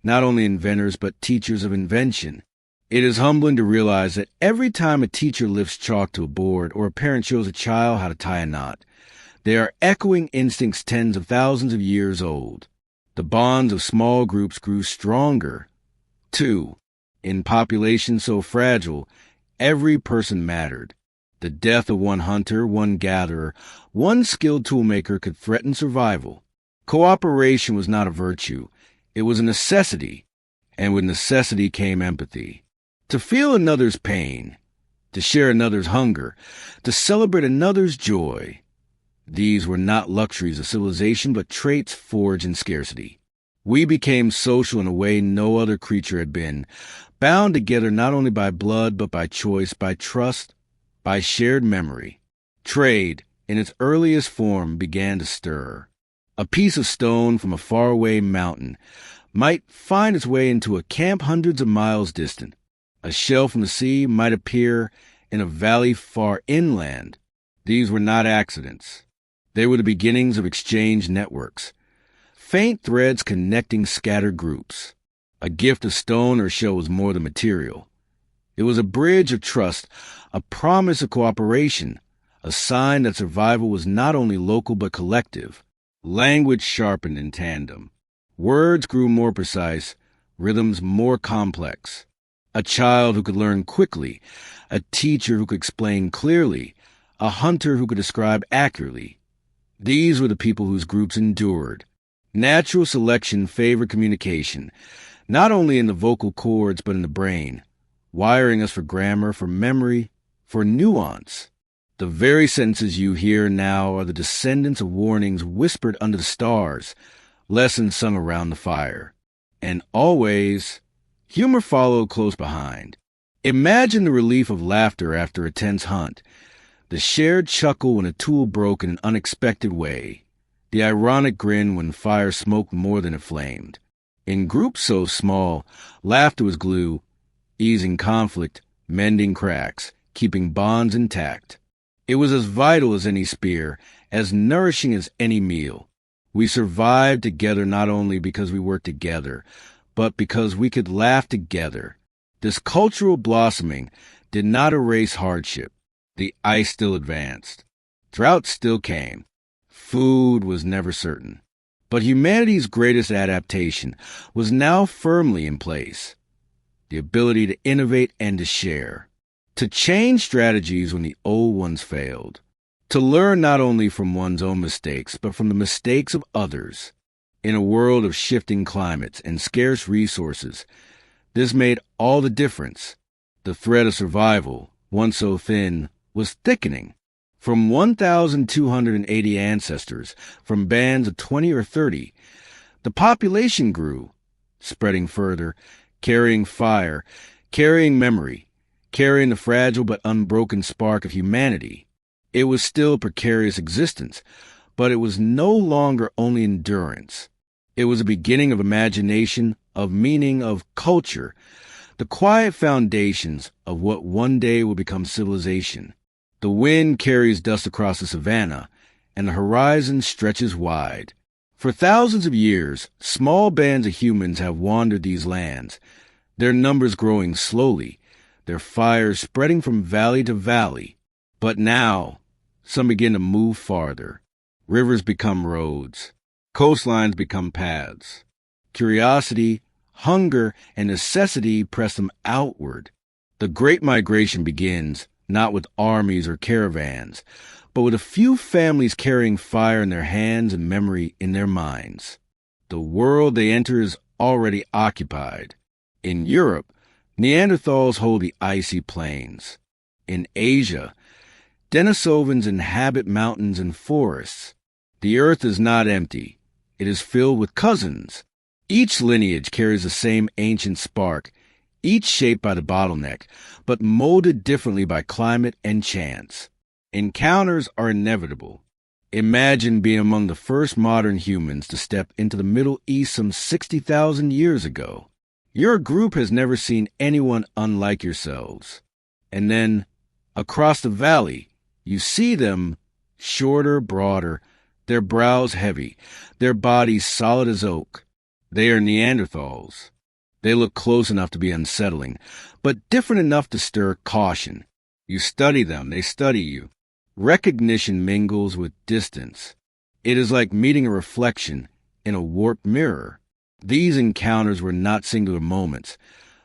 not only inventors but teachers of invention. It is humbling to realize that every time a teacher lifts chalk to a board or a parent shows a child how to tie a knot, they are echoing instincts tens of thousands of years old. The bonds of small groups grew stronger. 2. In populations so fragile, every person mattered. The death of one hunter, one gatherer, one skilled toolmaker could threaten survival. Cooperation was not a virtue. It was a necessity, and with necessity came empathy. To feel another's pain, to share another's hunger, to celebrate another's joy. These were not luxuries of civilization, but traits forged in scarcity. We became social in a way no other creature had been, bound together not only by blood, but by choice, by trust, by shared memory. Trade, in its earliest form, began to stir. A piece of stone from a faraway mountain might find its way into a camp hundreds of miles distant. A shell from the sea might appear in a valley far inland. These were not accidents. They were the beginnings of exchange networks, faint threads connecting scattered groups. A gift of stone or shell was more than material. It was a bridge of trust, a promise of cooperation, a sign that survival was not only local but collective. Language sharpened in tandem. Words grew more precise, rhythms more complex. A child who could learn quickly, a teacher who could explain clearly, a hunter who could describe accurately. These were the people whose groups endured. Natural selection favored communication, not only in the vocal cords but in the brain, wiring us for grammar, for memory, for nuance. The very sentences you hear now are the descendants of warnings whispered under the stars, lessons sung around the fire. And always, humor followed close behind. Imagine the relief of laughter after a tense hunt, the shared chuckle when a tool broke in an unexpected way, the ironic grin when fire smoked more than it flamed. In groups so small, laughter was glue, easing conflict, mending cracks, keeping bonds intact. It was as vital as any spear, as nourishing as any meal. We survived together not only because we worked together, but because we could laugh together. This cultural blossoming did not erase hardship. The ice still advanced. Drought still came. Food was never certain. But humanity's greatest adaptation was now firmly in place. The ability to innovate and to share. To change strategies when the old ones failed. To learn not only from one's own mistakes, but from the mistakes of others. In a world of shifting climates and scarce resources, this made all the difference. The thread of survival, once so thin, was thickening. From 1,280 ancestors, from bands of 20 or 30, the population grew, spreading further, carrying fire, carrying memory, carrying the fragile but unbroken spark of humanity. It was still a precarious existence, but it was no longer only endurance. It was a beginning of imagination, of meaning, of culture, the quiet foundations of what one day will become civilization. The wind carries dust across the savannah, and the horizon stretches wide. For thousands of years, small bands of humans have wandered these lands, their numbers growing slowly, their fires spreading from valley to valley. But now, some begin to move farther. Rivers become roads. Coastlines become paths. Curiosity, hunger, and necessity press them outward. The Great Migration begins, not with armies or caravans, but with a few families carrying fire in their hands and memory in their minds. The world they enter is already occupied. In Europe, Neanderthals hold the icy plains. In Asia, Denisovans inhabit mountains and forests. The earth is not empty. It is filled with cousins. Each lineage carries the same ancient spark, each shaped by the bottleneck, but molded differently by climate and chance. Encounters are inevitable. Imagine being among the first modern humans to step into the Middle East some 60,000 years ago. Your group has never seen anyone unlike yourselves. And then, across the valley, you see them, shorter, broader, their brows heavy, their bodies solid as oak. They are Neanderthals. They look close enough to be unsettling, but different enough to stir caution. You study them, they study you. Recognition mingles with distance. It is like meeting a reflection in a warped mirror. These encounters were not singular moments,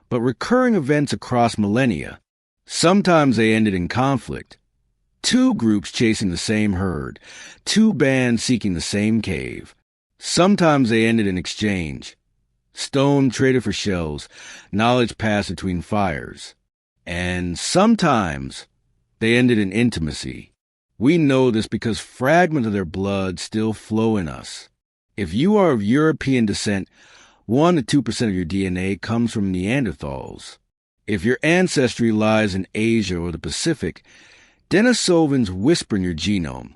but recurring events across millennia. Sometimes they ended in conflict. Two groups chasing the same herd, two bands seeking the same cave. Sometimes they ended in exchange. Stone traded for shells, knowledge passed between fires. And sometimes they ended in intimacy. We know this because fragments of their blood still flow in us. If you are of European descent, 1 to 2% of your DNA comes from Neanderthals. If your ancestry lies in Asia or the Pacific, Denisovans whisper in your genome,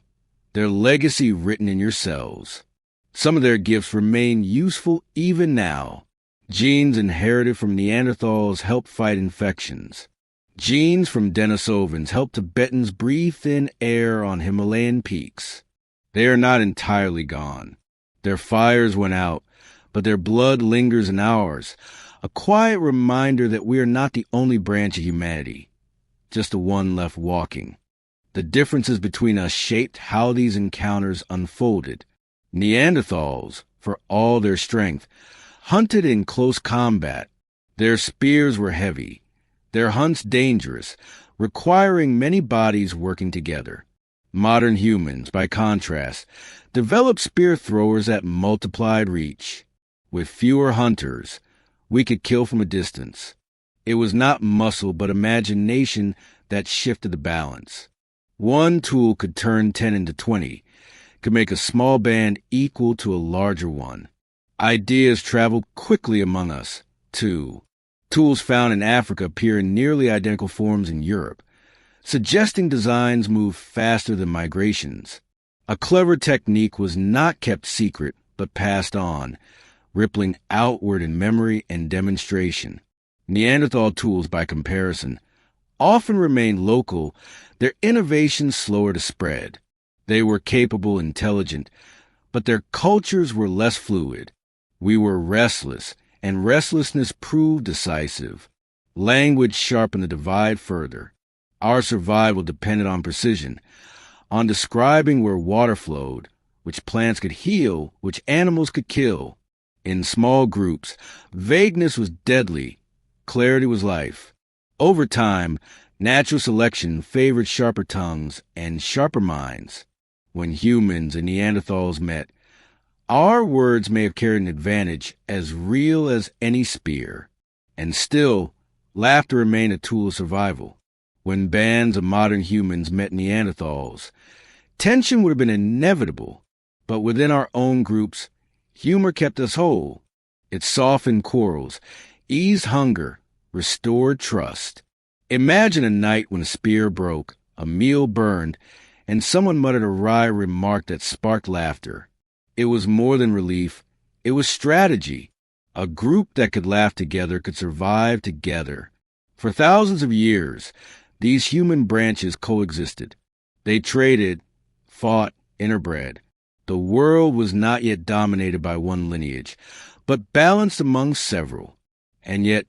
their legacy written in your cells. Some of their gifts remain useful even now. Genes inherited from Neanderthals help fight infections. Genes from Denisovans help Tibetans breathe thin air on Himalayan peaks. They are not entirely gone. Their fires went out, but their blood lingers in ours, a quiet reminder that we are not the only branch of humanity, just the one left walking. The differences between us shaped how these encounters unfolded. Neanderthals, for all their strength, hunted in close combat. Their spears were heavy, their hunts dangerous, requiring many bodies working together. Modern humans, by contrast, developed spear throwers that multiplied reach. With fewer hunters, we could kill from a distance. It was not muscle but imagination that shifted the balance. One tool could turn 10 into 20, could make a small band equal to a larger one. Ideas traveled quickly among us, too. Tools found in Africa appear in nearly identical forms in Europe, suggesting designs move faster than migrations. A clever technique was not kept secret, but passed on, rippling outward in memory and demonstration. Neanderthal tools, by comparison, often remained local, their innovations slower to spread. They were capable, intelligent, but their cultures were less fluid. We were restless, and restlessness proved decisive. Language sharpened the divide further. Our survival depended on precision, on describing where water flowed, which plants could heal, which animals could kill. In small groups, vagueness was deadly, clarity was life. Over time, natural selection favored sharper tongues and sharper minds. When humans and Neanderthals met, our words may have carried an advantage as real as any spear. And still, laughter remained a tool of survival. When bands of modern humans met Neanderthals, tension would have been inevitable. But within our own groups, humor kept us whole. It softened quarrels, eased hunger, restored trust. Imagine a night when a spear broke, a meal burned, and someone muttered a wry remark that sparked laughter. It was more than relief, it was strategy. A group that could laugh together could survive together. For thousands of years, these human branches coexisted. They traded, fought, interbred. The world was not yet dominated by one lineage, but balanced among several. And yet,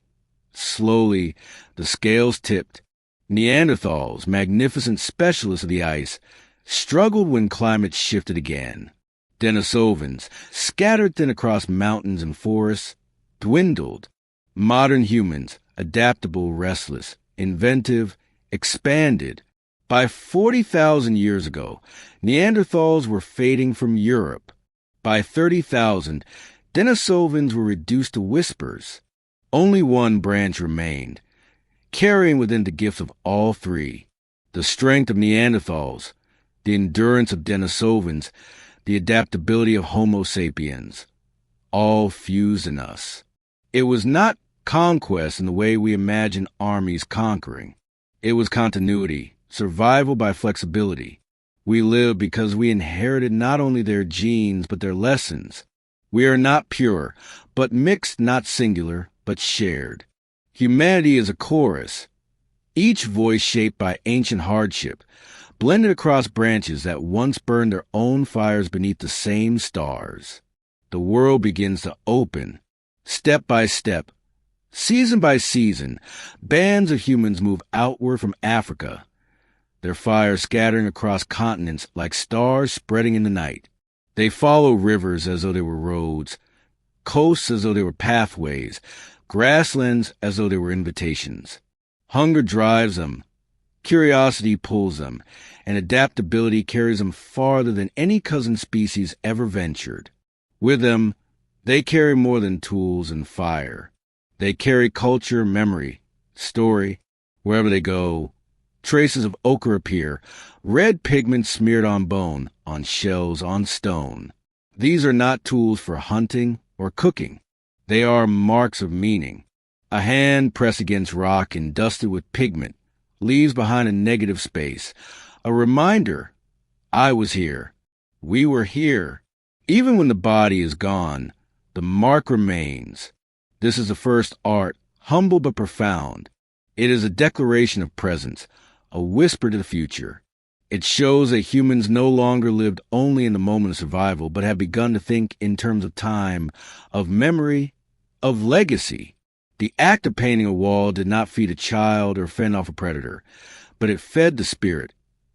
slowly, the scales tipped. Neanderthals, magnificent specialists of the ice, struggled when climate shifted again. Denisovans, scattered thin across mountains and forests, dwindled. Modern humans, adaptable, restless, inventive, expanded. By 40,000 years ago, Neanderthals were fading from Europe. By 30,000, Denisovans were reduced to whispers. Only one branch remained, carrying within the gift of all three: the strength of Neanderthals, the endurance of Denisovans, the adaptability of Homo sapiens, all fused in us. It was not conquest in the way we imagine armies conquering. It was continuity, survival by flexibility. We live because we inherited not only their genes, but their lessons. We are not pure, but mixed, not singular, but shared. Humanity is a chorus, each voice shaped by ancient hardship, blended across branches that once burned their own fires beneath the same stars. The world begins to open. Step by step, season by season, bands of humans move outward from Africa, their fires scattering across continents like stars spreading in the night. They follow rivers as though they were roads, coasts as though they were pathways, grasslands as though they were invitations. Hunger drives them, curiosity pulls them, and adaptability carries them farther than any cousin species ever ventured. With them, they carry more than tools and fire. They carry culture, memory, story. Wherever they go, traces of ochre appear, red pigment smeared on bone, on shells, on stone. These are not tools for hunting or cooking. They are marks of meaning. A hand pressed against rock and dusted with pigment leaves behind a negative space, a reminder: I was here. We were here. Even when the body is gone, the mark remains. This is the first art, humble but profound. It is a declaration of presence, a whisper to the future. It shows that humans no longer lived only in the moment of survival, but have begun to think in terms of time, of memory, of legacy. The act of painting a wall did not feed a child or fend off a predator, but it fed the spirit.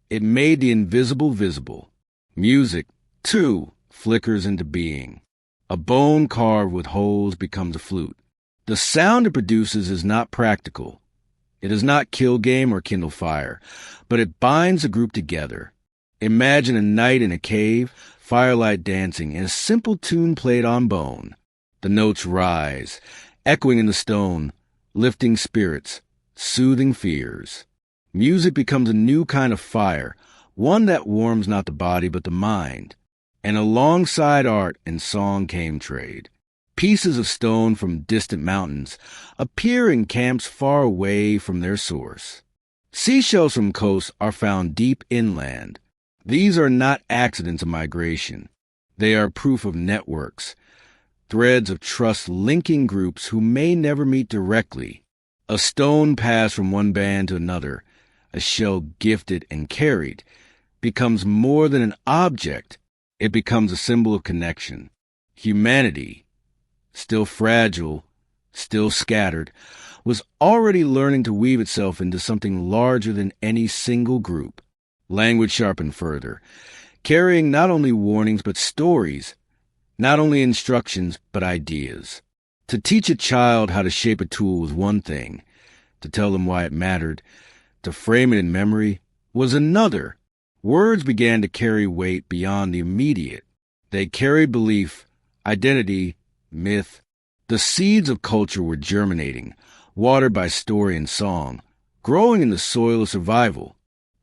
It made the invisible visible. Music, too, flickers into being. A bone carved with holes becomes a flute. The sound it produces is not practical. It does not kill game or kindle fire, but it binds a group together. Imagine a night in a cave, firelight dancing, and a simple tune played on bone. The notes rise, echoing in the stone, lifting spirits, soothing fears. Music becomes a new kind of fire, one that warms not the body but the mind. And alongside art and song came trade. Pieces of stone from distant mountains appear in camps far away from their source. Seashells from coasts are found deep inland. These are not accidents of migration. They are proof of networks, threads of trust linking groups who may never meet directly. A stone passed from one band to another, a shell gifted and carried, becomes more than an object. It becomes a symbol of connection. Humanity, still fragile, still scattered, was already learning to weave itself into something larger than any single group. Language sharpened further, carrying not only warnings but stories, not only instructions but ideas. To teach a child how to shape a tool was one thing. To tell them why it mattered, to frame it in memory, was another. Words began to carry weight beyond the immediate. They carried belief, identity, myth. The seeds of culture were germinating, watered by story and song, growing in the soil of survival.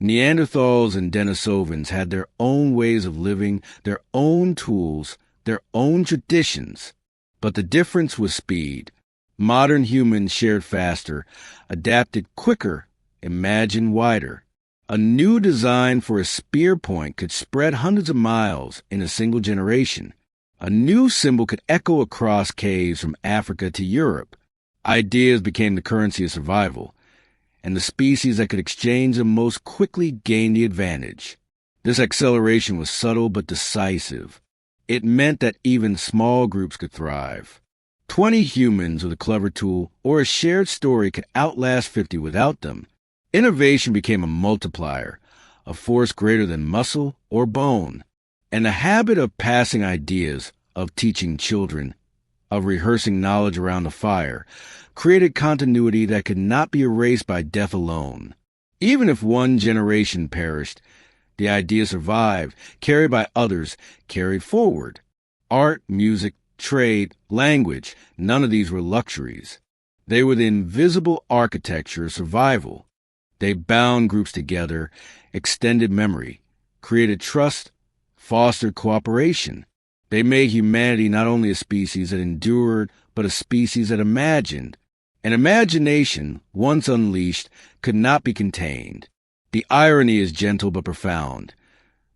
Neanderthals and Denisovans had their own ways of living, their own tools, their own traditions. But the difference was speed. Modern humans shared faster, adapted quicker, imagined wider. A new design for a spear point could spread hundreds of miles in a single generation. A new symbol could echo across caves from Africa to Europe. Ideas became the currency of survival, and the species that could exchange them most quickly gained the advantage. This acceleration was subtle but decisive. It meant that even small groups could thrive. 20 humans with a clever tool or a shared story could outlast 50 without them. Innovation became a multiplier, a force greater than muscle or bone. And the habit of passing ideas, of teaching children, of rehearsing knowledge around the fire, created continuity that could not be erased by death alone. Even if one generation perished, the idea survived, carried by others, carried forward. Art, music, trade, language, none of these were luxuries. They were the invisible architecture of survival. They bound groups together, extended memory, created trust, fostered cooperation. They made humanity not only a species that endured, but a species that imagined. An imagination, once unleashed, could not be contained. The irony is gentle but profound.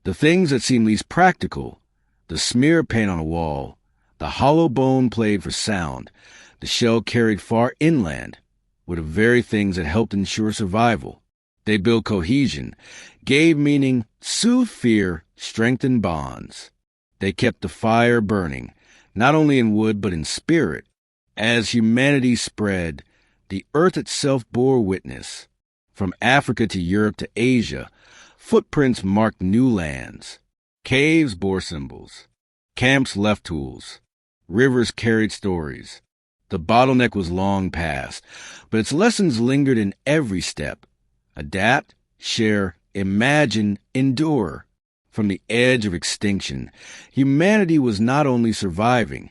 The things that seem least practical, the smear of paint on a wall, the hollow bone played for sound, the shell carried far inland, were the very things that helped ensure survival. They built cohesion, gave meaning, soothed fear, strengthened bonds. They kept the fire burning, not only in wood but in spirit. As humanity spread, the earth itself bore witness. From Africa to Europe to Asia, footprints marked new lands. Caves bore symbols. Camps left tools. Rivers carried stories. The bottleneck was long past, but its lessons lingered in every step. Adapt, share, imagine, endure. From the edge of extinction, humanity was not only surviving,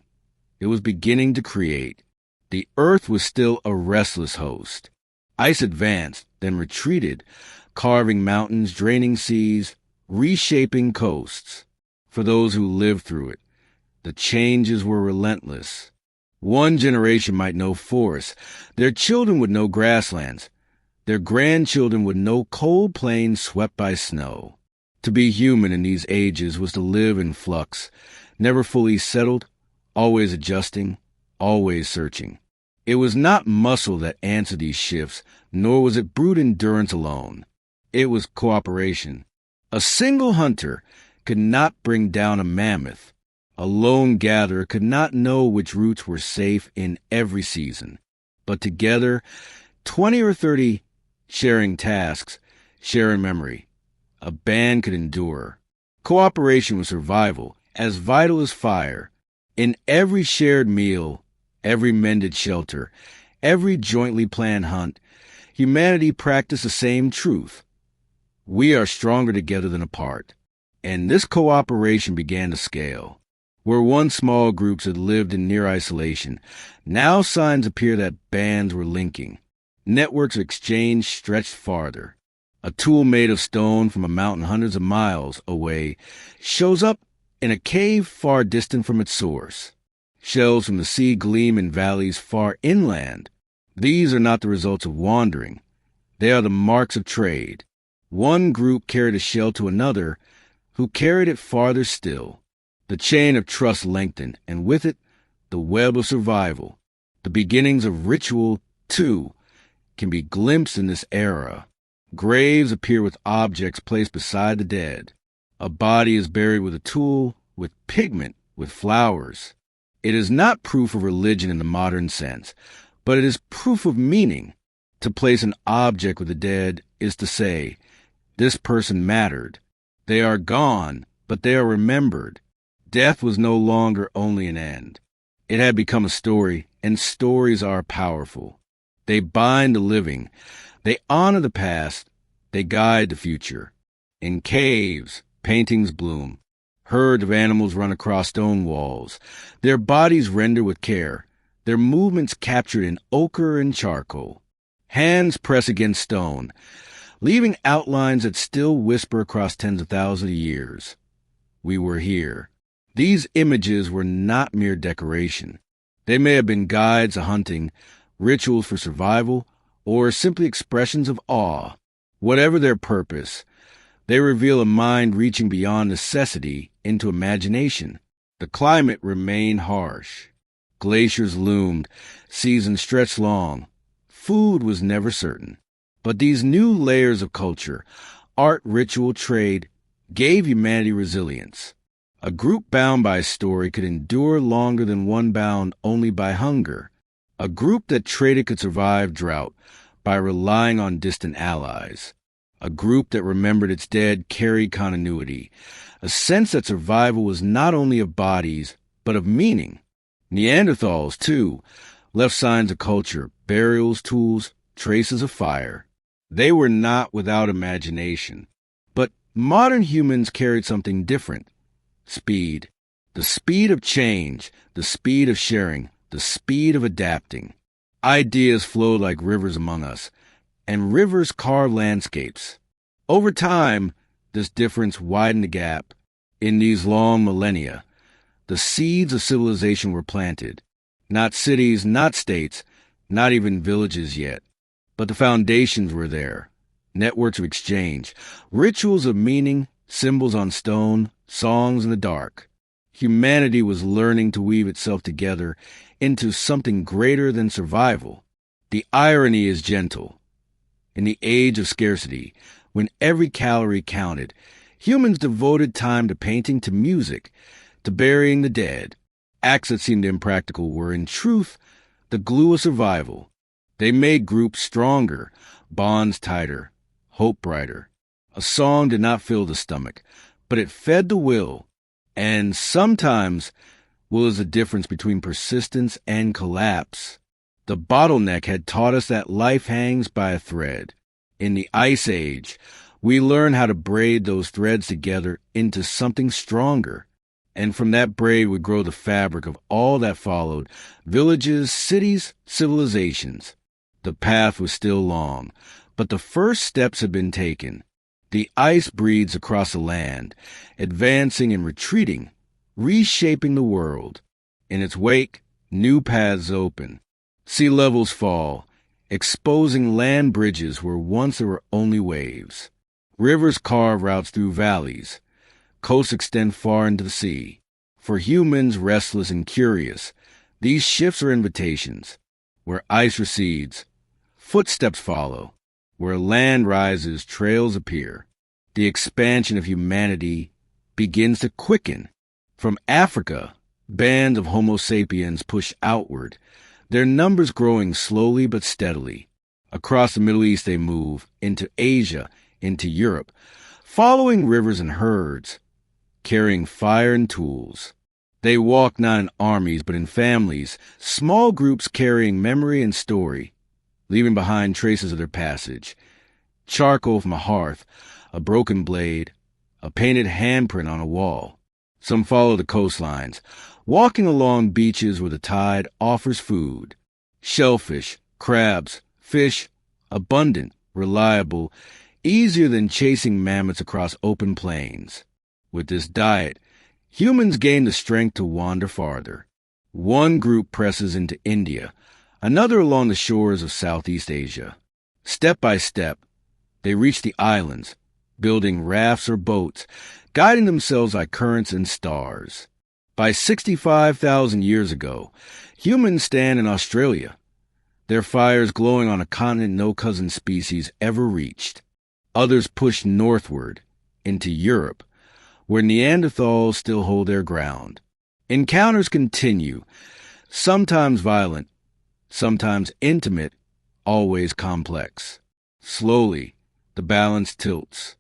it was beginning to create. The earth was still a restless host. Ice advanced, then retreated, carving mountains, draining seas, reshaping coasts. For those who lived through it, the changes were relentless. One generation might know forests. Their children would know grasslands. Their grandchildren would know cold plains swept by snow. To be human in these ages was to live in flux, never fully settled, always adjusting, always searching. It was not muscle that answered these shifts, nor was it brute endurance alone. It was cooperation. A single hunter could not bring down a mammoth. A lone gatherer could not know which routes were safe in every season. But together, 20 or 30 sharing tasks, sharing memory, a band could endure. Cooperation was survival, as vital as fire. In every shared meal, every mended shelter, every jointly planned hunt, humanity practiced the same truth. We are stronger together than apart. And this cooperation began to scale. Where once small groups had lived in near isolation, now signs appear that bands were linking. Networks of exchange stretched farther. A tool made of stone from a mountain hundreds of miles away shows up in a cave far distant from its source. Shells from the sea gleam in valleys far inland. These are not the results of wandering. They are the marks of trade. One group carried a shell to another, who carried it farther still. The chain of trust lengthened, and with it, the web of survival. The beginnings of ritual, too, can be glimpsed in this era. Graves appear with objects placed beside the dead. A body is buried with a tool, with pigment, with flowers. It is not proof of religion in the modern sense, but it is proof of meaning. To place an object with the dead is to say, this person mattered. They are gone, but they are remembered. Death was no longer only an end. It had become a story, and stories are powerful. They bind the living. They honor the past. They guide the future. In caves, paintings bloom. Herds of animals run across stone walls. Their bodies render with care. Their movements captured in ochre and charcoal. Hands press against stone, leaving outlines that still whisper across tens of thousands of years. We were here. These images were not mere decoration. They may have been guides to hunting, rituals for survival, or simply expressions of awe. Whatever their purpose, they reveal a mind reaching beyond necessity into imagination. The climate remained harsh. Glaciers loomed, seasons stretched long. Food was never certain. But these new layers of culture, art, ritual, trade, gave humanity resilience. A group bound by story could endure longer than one bound only by hunger. A group that traded could survive drought by relying on distant allies. A group that remembered its dead carried continuity, a sense that survival was not only of bodies, but of meaning. Neanderthals, too, left signs of culture, burials, tools, traces of fire. They were not without imagination. But modern humans carried something different. Speed. The speed of change, the speed of sharing, the speed of adapting. Ideas flowed like rivers among us, and rivers carve landscapes. Over time, this difference widened the gap. In these long millennia, the seeds of civilization were planted. Not cities, not states, not even villages yet. But the foundations were there. Networks of exchange, rituals of meaning, symbols on stone, songs in the dark. Humanity was learning to weave itself together into something greater than survival. The irony is gentle. In the age of scarcity, when every calorie counted, humans devoted time to painting, to music, to burying the dead. Acts that seemed impractical were, in truth, the glue of survival. They made groups stronger, bonds tighter, hope brighter. A song did not fill the stomach, but it fed the will. And sometimes, will is the difference between persistence and collapse. The bottleneck had taught us that life hangs by a thread. In the Ice Age, we learned how to braid those threads together into something stronger. And from that braid would grow the fabric of all that followed: villages, cities, civilizations. The path was still long, but the first steps had been taken. The ice breathes across the land, advancing and retreating, reshaping the world. In its wake, new paths open. Sea levels fall, exposing land bridges where once there were only waves. Rivers carve routes through valleys. Coasts extend far into the sea. For humans restless and curious, these shifts are invitations. Where ice recedes, footsteps follow. Where land rises, trails appear. The expansion of humanity begins to quicken. From Africa, bands of Homo sapiens push outward, their numbers growing slowly but steadily. Across the Middle East they move, into Asia, into Europe, following rivers and herds, carrying fire and tools. They walk not in armies but in families, small groups carrying memory and story, leaving behind traces of their passage. Charcoal from a hearth, a broken blade, a painted handprint on a wall. Some follow the coastlines, walking along beaches where the tide offers food. Shellfish, crabs, fish, abundant, reliable, easier than chasing mammoths across open plains. With this diet, humans gain the strength to wander farther. One group presses into India, another along the shores of Southeast Asia. Step by step, they reach the islands, building rafts or boats, guiding themselves by currents and stars. By 65,000 years ago, humans stand in Australia, their fires glowing on a continent no cousin species ever reached. Others push northward, into Europe, where Neanderthals still hold their ground. Encounters continue, sometimes violent, sometimes intimate, always complex. Slowly, the balance tilts.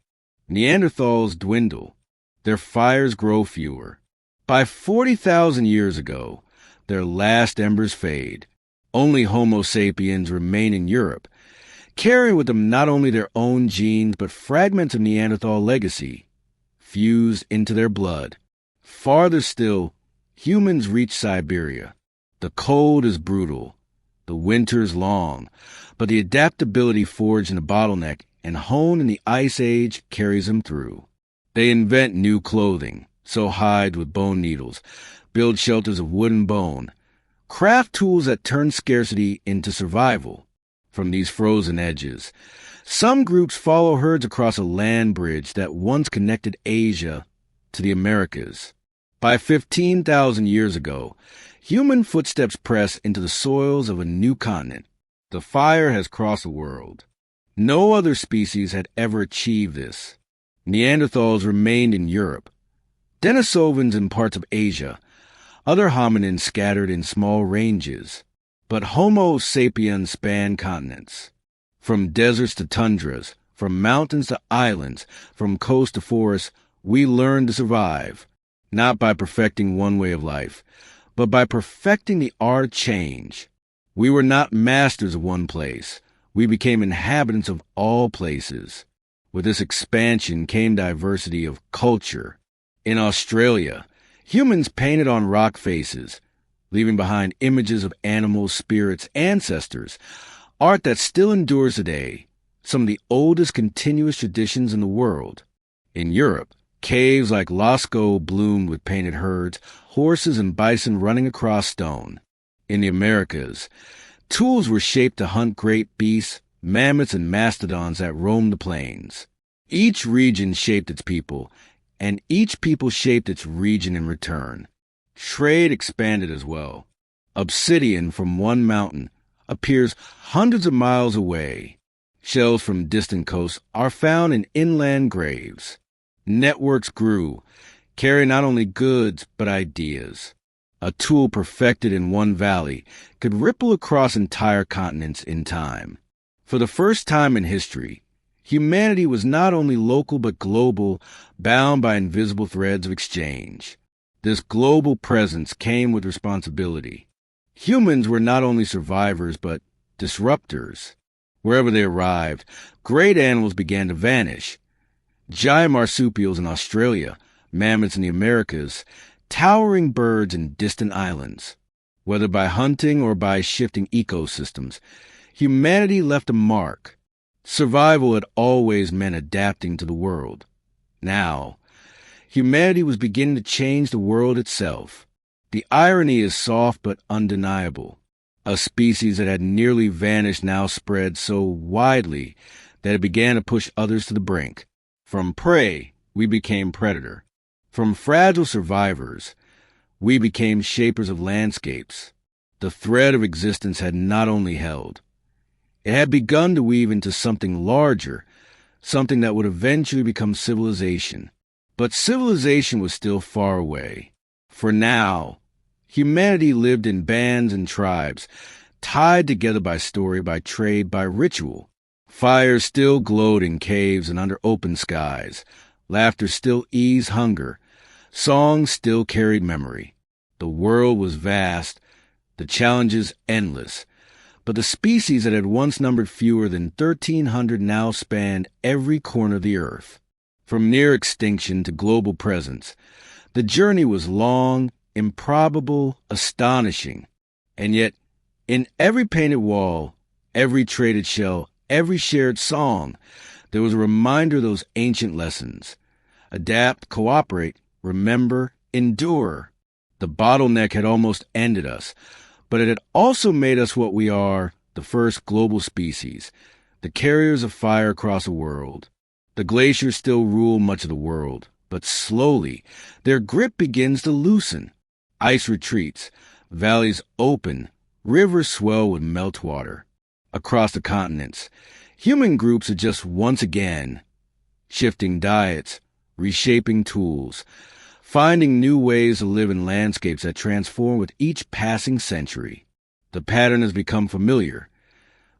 Neanderthals dwindle. Their fires grow fewer. By 40,000 years ago, their last embers fade. Only Homo sapiens remain in Europe, carrying with them not only their own genes but fragments of Neanderthal legacy, fused into their blood. Farther still, humans reach Siberia. The cold is brutal. The winters long, but the adaptability forged in the bottleneck and honed in the Ice Age carries them through. They invent new clothing, sew hides with bone needles, build shelters of wood and bone, craft tools that turn scarcity into survival. From these frozen edges, some groups follow herds across a land bridge that once connected Asia to the Americas. By 15,000 years ago, human footsteps press into the soils of a new continent. The fire has crossed the world. No other species had ever achieved this. Neanderthals remained in Europe, Denisovans in parts of Asia, other hominins scattered in small ranges. But Homo sapiens spanned continents. From deserts to tundras, from mountains to islands, from coast to forest, we learned to survive, not by perfecting one way of life, but by perfecting the art of change. We were not masters of one place. We became inhabitants of all places. With this expansion came diversity of culture. In Australia, Humans painted on rock faces, leaving behind images of animals, spirits, ancestors, art that still endures today, some of the oldest continuous traditions in the world. In Europe, caves like Lascaux bloomed with painted herds, horses and bison running across stone. In the Americas, tools were shaped to hunt great beasts, mammoths and mastodons that roamed the plains. Each region shaped its people, and each people shaped its region in return. Trade expanded as well. Obsidian from one mountain appears hundreds of miles away. Shells from distant coasts are found in inland graves. Networks grew, carrying not only goods but ideas. A tool perfected in one valley could ripple across entire continents in time. For the first time in history, humanity was not only local but global, bound by invisible threads of exchange. This global presence came with responsibility. Humans were not only survivors but disruptors. Wherever they arrived, great animals began to vanish. Giant marsupials in Australia, mammoths in the Americas, towering birds in distant islands. Whether by hunting or by shifting ecosystems, humanity left a mark. Survival had always meant adapting to the world. Now, humanity was beginning to change the world itself. The irony is soft but undeniable. A species that had nearly vanished now spread so widely that it began to push others to the brink. From prey, we became predator. From fragile survivors, we became shapers of landscapes. The thread of existence had not only held, it had begun to weave into something larger, something that would eventually become civilization. But civilization was still far away. For now, humanity lived in bands and tribes, tied together by story, by trade, by ritual. Fires still glowed in caves and under open skies. Laughter still eased hunger. Songs still carried memory. The world was vast, the challenges endless. But the species that had once numbered fewer than 1,300 now spanned every corner of the earth. From near extinction to global presence, the journey was long, improbable, astonishing. And yet, in every painted wall, every traded shell, every shared song, there was a reminder of those ancient lessons. Adapt, cooperate, remember, endure. The bottleneck had almost ended us, but it had also made us what we are, the first global species, the carriers of fire across the world. The glaciers still rule much of the world, but slowly their grip begins to loosen. Ice retreats, valleys open, rivers swell with meltwater. Across the continents, human groups adjust once again, shifting diets, reshaping tools, finding new ways to live in landscapes that transform with each passing century. The pattern has become familiar.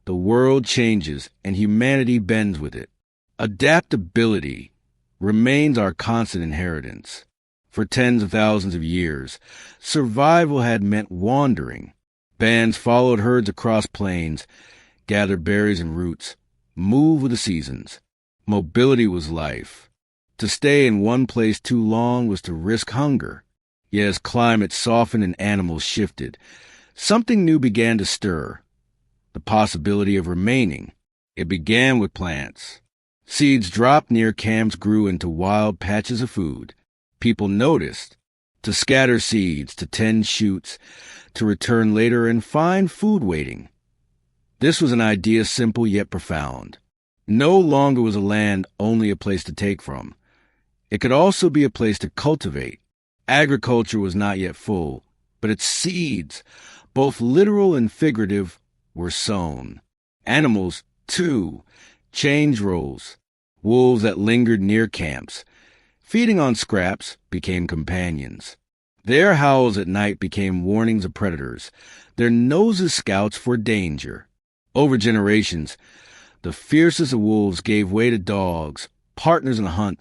The world changes and humanity bends with it. Adaptability remains our constant inheritance. For tens of thousands of years, survival had meant wandering. Bands followed herds across plains, gathered berries and roots, moved with the seasons. Mobility was life. To stay in one place too long was to risk hunger. Yet as climate softened and animals shifted, something new began to stir. The possibility of remaining. It began with plants. Seeds dropped near camps grew into wild patches of food. People noticed. To scatter seeds, to tend shoots, to return later and find food waiting. This was an idea simple yet profound. No longer was a land only a place to take from. It could also be a place to cultivate. Agriculture was not yet full, but its seeds, both literal and figurative, were sown. Animals, too, changed roles. Wolves that lingered near camps, feeding on scraps, became companions. Their howls at night became warnings of predators, their noses scouts for danger. Over generations, the fiercest of wolves gave way to dogs, partners in the hunt,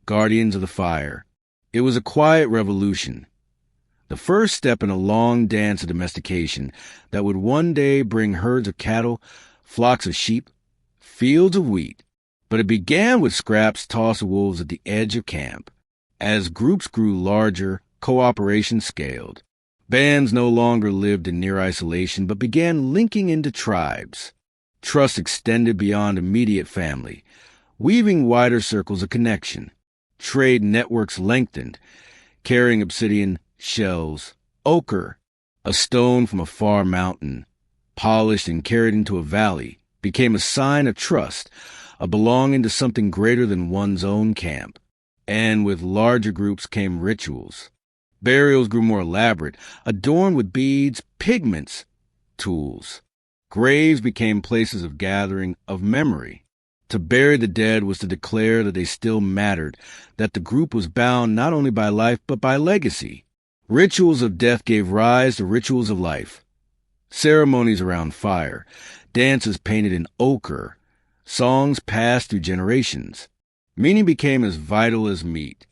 guardians of the fire. It was a quiet revolution, the first step in a long dance of domestication that would one day bring herds of cattle, flocks of sheep, fields of wheat. But it began with scraps tossed to wolves at the edge of camp. As groups grew larger, cooperation scaled. Bands no longer lived in near isolation but began linking into tribes. Trust extended beyond immediate family, weaving wider circles of connection. Trade networks lengthened, carrying obsidian, shells, ochre, a stone from a far mountain, polished and carried into a valley, became a sign of trust, a belonging to something greater than one's own camp. And with larger groups came rituals. Burials grew more elaborate, adorned with beads, pigments, tools. Graves became places of gathering, of memory. To bury the dead was to declare that they still mattered, that the group was bound not only by life but by legacy. Rituals of death gave rise to rituals of life. Ceremonies around fire, dances painted in ochre, songs passed through generations. Meaning became as vital as meat.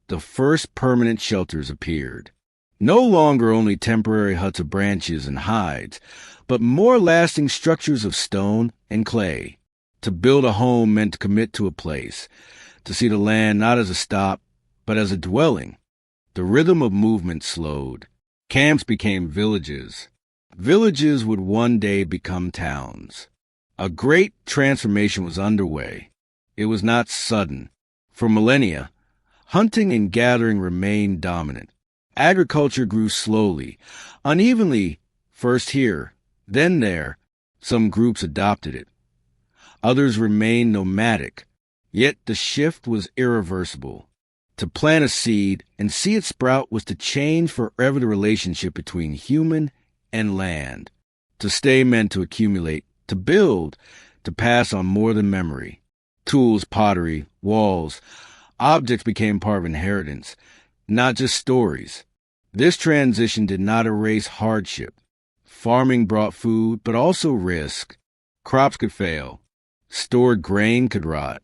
The first permanent shelters appeared. No longer only temporary huts of branches and hides, but more lasting structures of stone and clay. To build a home meant to commit to a place, to see the land not as a stop, but as a dwelling. The rhythm of movement slowed. Camps became villages. Villages would one day become towns. A great transformation was underway. It was not sudden. For millennia, hunting and gathering remained dominant. Agriculture grew slowly, unevenly, first here, then there. Some groups adopted it. Others remained nomadic, yet the shift was irreversible. To plant a seed and see it sprout was to change forever the relationship between human and land. To stay meant to accumulate, to build, to pass on more than memory. Tools, pottery, walls, objects became part of inheritance, not just stories. This transition did not erase hardship. Farming brought food, but also risk. Crops could fail. Stored grain could rot.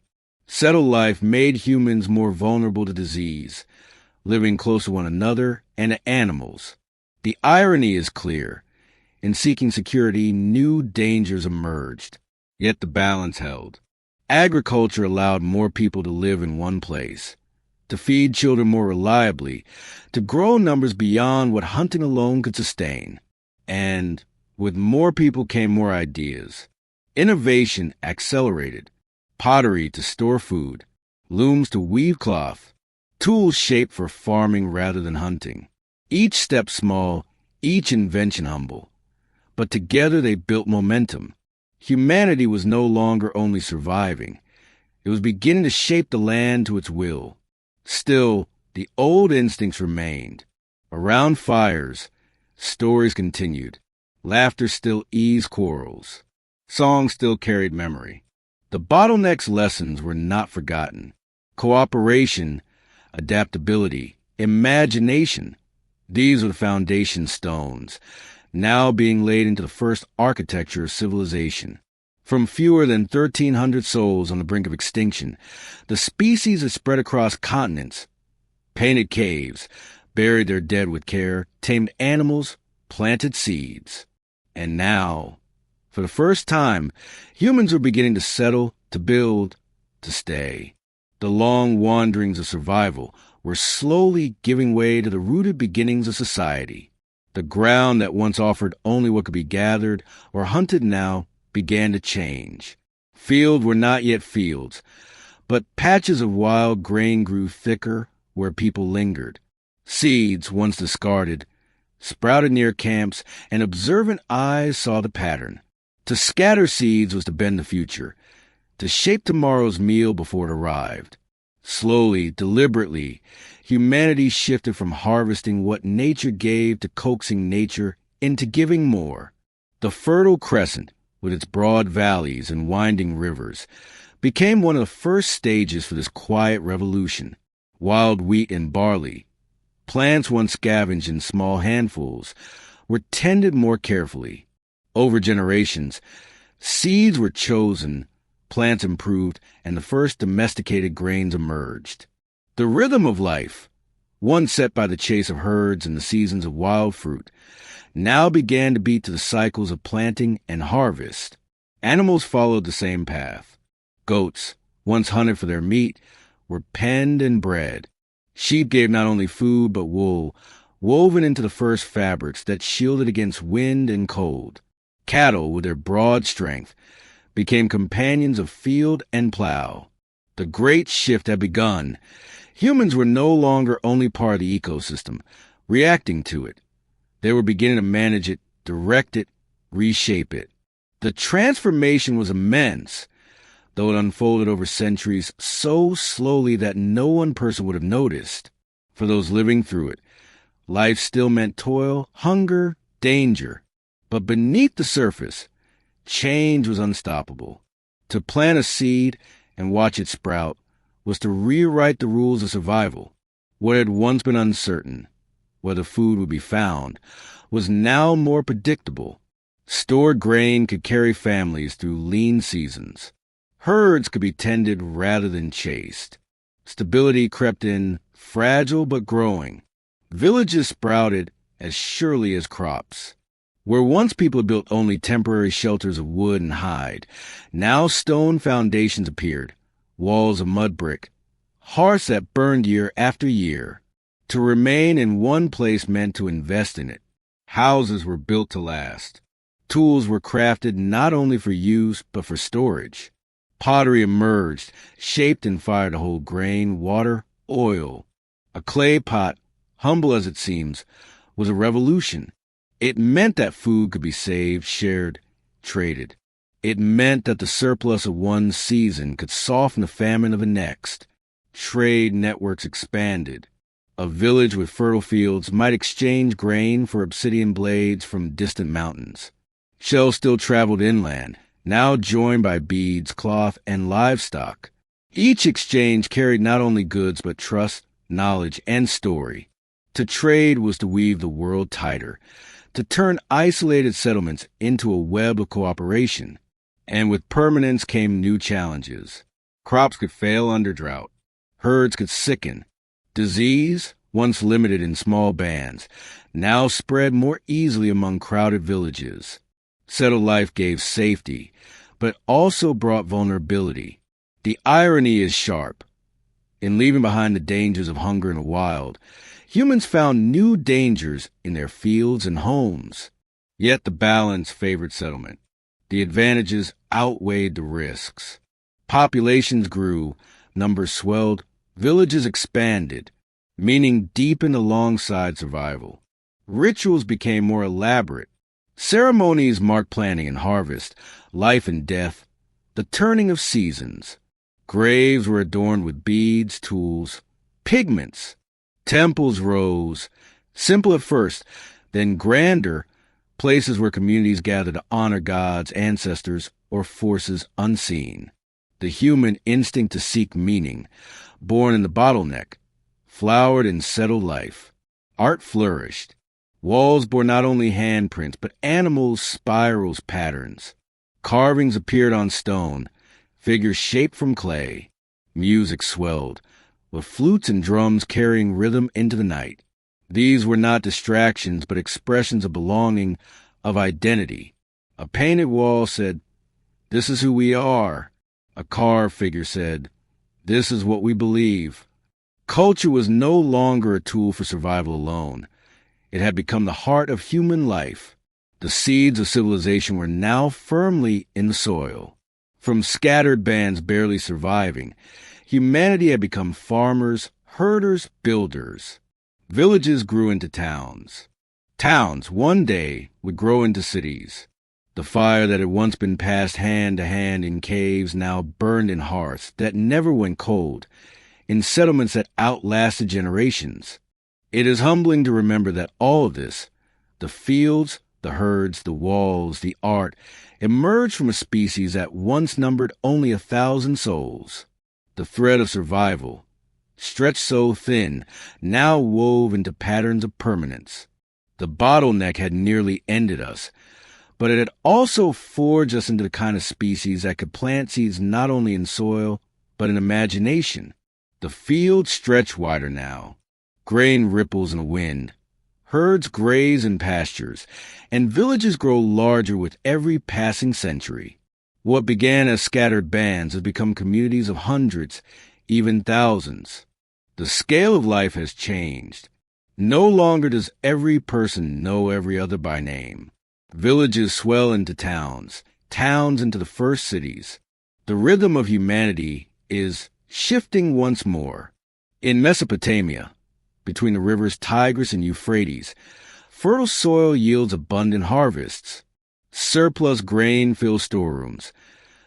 Settled life made humans more vulnerable to disease, living close to one another and to animals. The irony is clear. In seeking security, new dangers emerged, yet the balance held. Agriculture allowed more people to live in one place, to feed children more reliably, to grow numbers beyond what hunting alone could sustain. And with more people came more ideas. Innovation accelerated. Pottery to store food, looms to weave cloth, tools shaped for farming rather than hunting. Each step small, each invention humble. But together they built momentum. Humanity was no longer only surviving. It was beginning to shape the land to its will. Still, the old instincts remained. Around fires, stories continued. Laughter still eased quarrels. Songs still carried memory. The bottleneck's lessons were not forgotten. Cooperation, adaptability, imagination. These were the foundation stones, now being laid into the first architecture of civilization. From fewer than 1,300 souls on the brink of extinction, the species had spread across continents, painted caves, buried their dead with care, tamed animals, planted seeds. And now, for the first time, humans were beginning to settle, to build, to stay. The long wanderings of survival were slowly giving way to the rooted beginnings of society. The ground that once offered only what could be gathered or hunted now began to change. Fields were not yet fields, but patches of wild grain grew thicker where people lingered. Seeds, once discarded, sprouted near camps, and observant eyes saw the pattern. To scatter seeds was to bend the future, to shape tomorrow's meal before it arrived. Slowly, deliberately, humanity shifted from harvesting what nature gave to coaxing nature into giving more. The Fertile Crescent, with its broad valleys and winding rivers, became one of the first stages for this quiet revolution. Wild wheat and barley, plants once scavenged in small handfuls, were tended more carefully. Over generations, seeds were chosen, plants improved, and the first domesticated grains emerged. The rhythm of life, once set by the chase of herds and the seasons of wild fruit, now began to beat to the cycles of planting and harvest. Animals followed the same path. Goats, once hunted for their meat, were penned and bred. Sheep gave not only food but wool, woven into the first fabrics that shielded against wind and cold. Cattle, with their broad strength, became companions of field and plow. The great shift had begun. Humans were no longer only part of the ecosystem, reacting to it. They were beginning to manage it, direct it, reshape it. The transformation was immense, though it unfolded over centuries so slowly that no one person would have noticed. For those living through it, life still meant toil, hunger, danger. But beneath the surface, change was unstoppable. To plant a seed and watch it sprout was to rewrite the rules of survival. What had once been uncertain, whether food would be found, was now more predictable. Stored grain could carry families through lean seasons. Herds could be tended rather than chased. Stability crept in, fragile but growing. Villages sprouted as surely as crops. Where once people had built only temporary shelters of wood and hide, now stone foundations appeared, walls of mud brick, hearths that burned year after year. To remain in one place meant to invest in it. Houses were built to last. Tools were crafted not only for use, but for storage. Pottery emerged, shaped in fire to hold grain, water, oil. A clay pot, humble as it seems, was a revolution. It meant that food could be saved, shared, traded. It meant that the surplus of one season could soften the famine of the next. Trade networks expanded. A village with fertile fields might exchange grain for obsidian blades from distant mountains. Shells still traveled inland, now joined by beads, cloth, and livestock. Each exchange carried not only goods but trust, knowledge, and story. To trade was to weave the world tighter, to turn isolated settlements into a web of cooperation. And with permanence came new challenges. Crops could fail under drought. Herds could sicken. Disease, once limited in small bands, now spread more easily among crowded villages. Settled life gave safety, but also brought vulnerability. The irony is sharp. In leaving behind the dangers of hunger in the wild, humans found new dangers in their fields and homes. Yet the balance favored settlement. The advantages outweighed the risks. Populations grew, numbers swelled, villages expanded, meaning deepened alongside survival. Rituals became more elaborate. Ceremonies marked planting and harvest, life and death, the turning of seasons. Graves were adorned with beads, tools, pigments. Temples rose, simple at first, then grander, places where communities gathered to honor gods, ancestors, or forces unseen. The human instinct to seek meaning, born in the bottleneck, flowered in settled life. Art flourished. Walls bore not only handprints, but animals, spirals, patterns. Carvings appeared on stone, figures shaped from clay. Music swelled, with flutes and drums carrying rhythm into the night. These were not distractions, but expressions of belonging, of identity. A painted wall said, "This is who we are." A carved figure said, "This is what we believe." Culture was no longer a tool for survival alone. It had become the heart of human life. The seeds of civilization were now firmly in the soil. From scattered bands barely surviving, humanity had become farmers, herders, builders. Villages grew into towns. Towns, one day, would grow into cities. The fire that had once been passed hand to hand in caves now burned in hearths that never went cold, in settlements that outlasted generations. It is humbling to remember that all of this, the fields, the herds, the walls, the art, emerged from a species that once numbered only 1,000 souls. The thread of survival, stretched so thin, now wove into patterns of permanence. The bottleneck had nearly ended us, but it had also forged us into the kind of species that could plant seeds not only in soil, but in imagination. The fields stretch wider now. Grain ripples in the wind. Herds graze in pastures, and villages grow larger with every passing century. What began as scattered bands has become communities of hundreds, even thousands. The scale of life has changed. No longer does every person know every other by name. Villages swell into towns, towns into the first cities. The rhythm of humanity is shifting once more. In Mesopotamia, between the rivers Tigris and Euphrates, fertile soil yields abundant harvests. Surplus grain fills storerooms,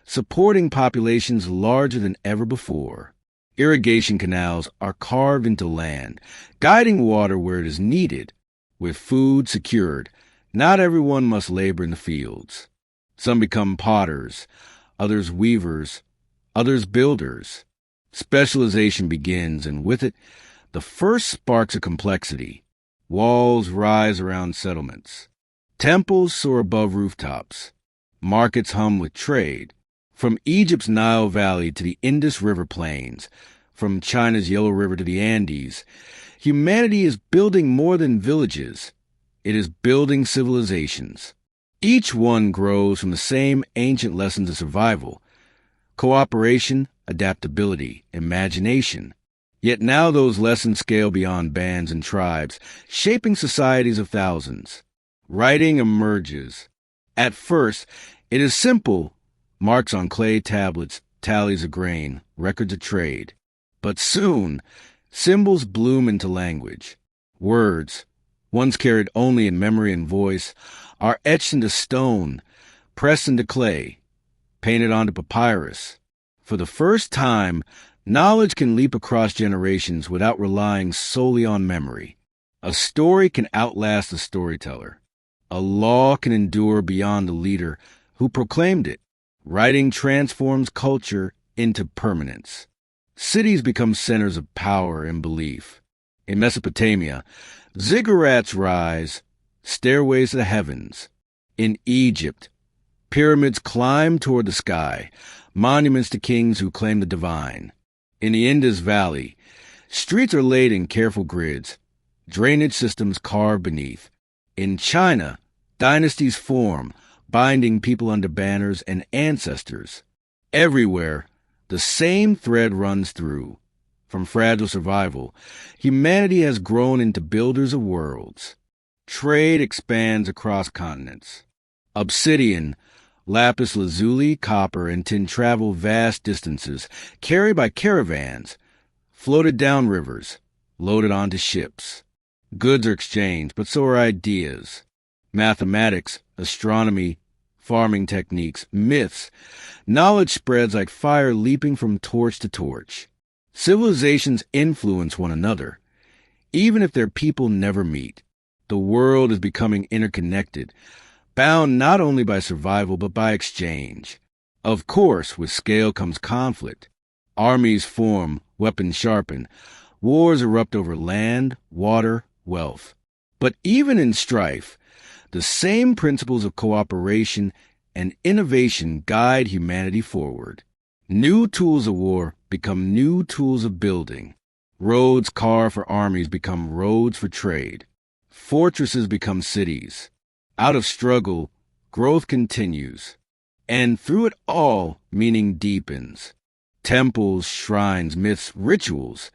supporting populations larger than ever before. Irrigation canals are carved into land, guiding water where it is needed. With food secured, not everyone must labor in the fields. Some become potters, others weavers, others builders. Specialization begins, and with it, the first sparks of complexity. Walls rise around settlements. Temples soar above rooftops. Markets hum with trade. From Egypt's Nile Valley to the Indus River plains, from China's Yellow River to the Andes, humanity is building more than villages. It is building civilizations. Each one grows from the same ancient lessons of survival: cooperation, adaptability, imagination. Yet now those lessons scale beyond bands and tribes, shaping societies of thousands. Writing emerges. At first, it is simple: marks on clay tablets, tallies of grain, records of trade. But soon, symbols bloom into language. Words, once carried only in memory and voice, are etched into stone, pressed into clay, painted onto papyrus. For the first time, knowledge can leap across generations without relying solely on memory. A story can outlast the storyteller. A law can endure beyond the leader who proclaimed it. Writing transforms culture into permanence. Cities become centers of power and belief. In Mesopotamia, ziggurats rise, stairways to the heavens. In Egypt, pyramids climb toward the sky, monuments to kings who claim the divine. In the Indus Valley, streets are laid in careful grids, drainage systems carved beneath. In China, dynasties form, binding people under banners and ancestors. Everywhere, the same thread runs through. From fragile survival, humanity has grown into builders of worlds. Trade expands across continents. Obsidian, lapis lazuli, copper, and tin travel vast distances, carried by caravans, floated down rivers, loaded onto ships. Goods are exchanged, but so are ideas. Mathematics, astronomy, farming techniques, myths. Knowledge spreads like fire leaping from torch to torch. Civilizations influence one another, even if their people never meet. The world is becoming interconnected, bound not only by survival but by exchange. Of course, with scale comes conflict. Armies form, weapons sharpen, wars erupt over land, water, wealth. But even in strife, the same principles of cooperation and innovation guide humanity forward. New tools of war become new tools of building. Roads carved for armies become roads for trade. Fortresses become cities. Out of struggle, growth continues. And through it all, meaning deepens. Temples, shrines, myths, rituals.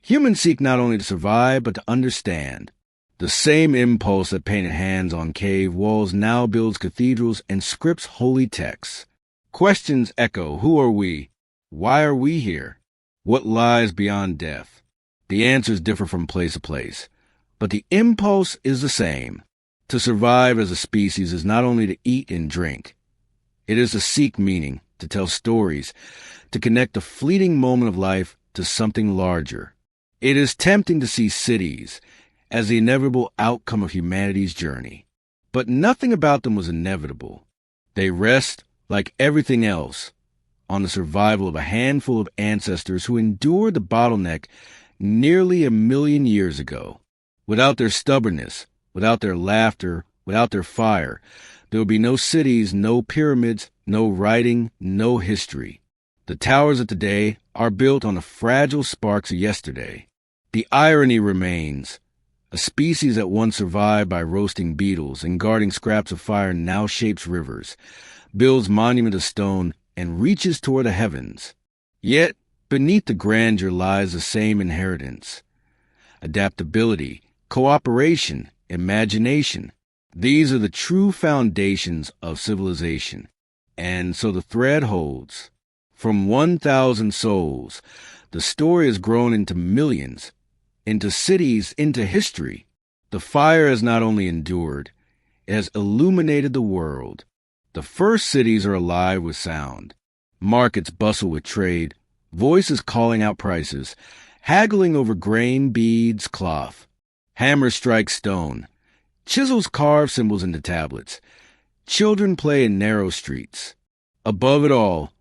Humans seek not only to survive, but to understand. The same impulse that painted hands on cave walls now builds cathedrals and scripts holy texts. Questions echo: who are we? Why are we here? What lies beyond death? The answers differ from place to place, but the impulse is the same. To survive as a species is not only to eat and drink. It is to seek meaning, to tell stories, to connect a fleeting moment of life to something larger. It is tempting to see cities as the inevitable outcome of humanity's journey. But nothing about them was inevitable. They rest, like everything else, on the survival of a handful of ancestors who endured the bottleneck nearly 1 million years ago. Without their stubbornness, without their laughter, without their fire, there would be no cities, no pyramids, no writing, no history. The towers of today are built on the fragile sparks of yesterday. The irony remains. A species that once survived by roasting beetles and guarding scraps of fire now shapes rivers, builds monuments of stone, and reaches toward the heavens. Yet, beneath the grandeur lies the same inheritance. Adaptability, cooperation, imagination. These are the true foundations of civilization. And so the thread holds. From 1,000 souls, the story has grown into millions, into cities, into history. The fire has not only endured, it has illuminated the world. The first cities are alive with sound. Markets bustle with trade, voices calling out prices, haggling over grain, beads, cloth. Hammers strike stone. Chisels carve symbols into tablets. Children play in narrow streets. Above it all,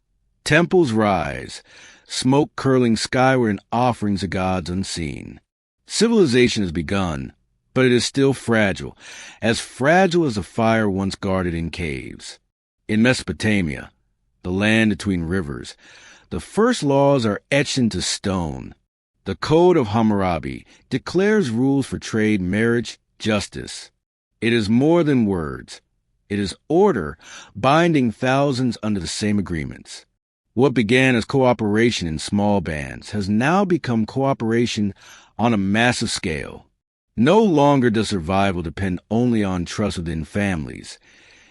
temples rise, smoke curling skyward in offerings of gods unseen. Civilization has begun, but it is still fragile as the fire once guarded in caves. In Mesopotamia, the land between rivers, the first laws are etched into stone. The Code of Hammurabi declares rules for trade, marriage, justice. It is more than words. It is order, binding thousands under the same agreements. What began as cooperation in small bands has now become cooperation on a massive scale. No longer does survival depend only on trust within families.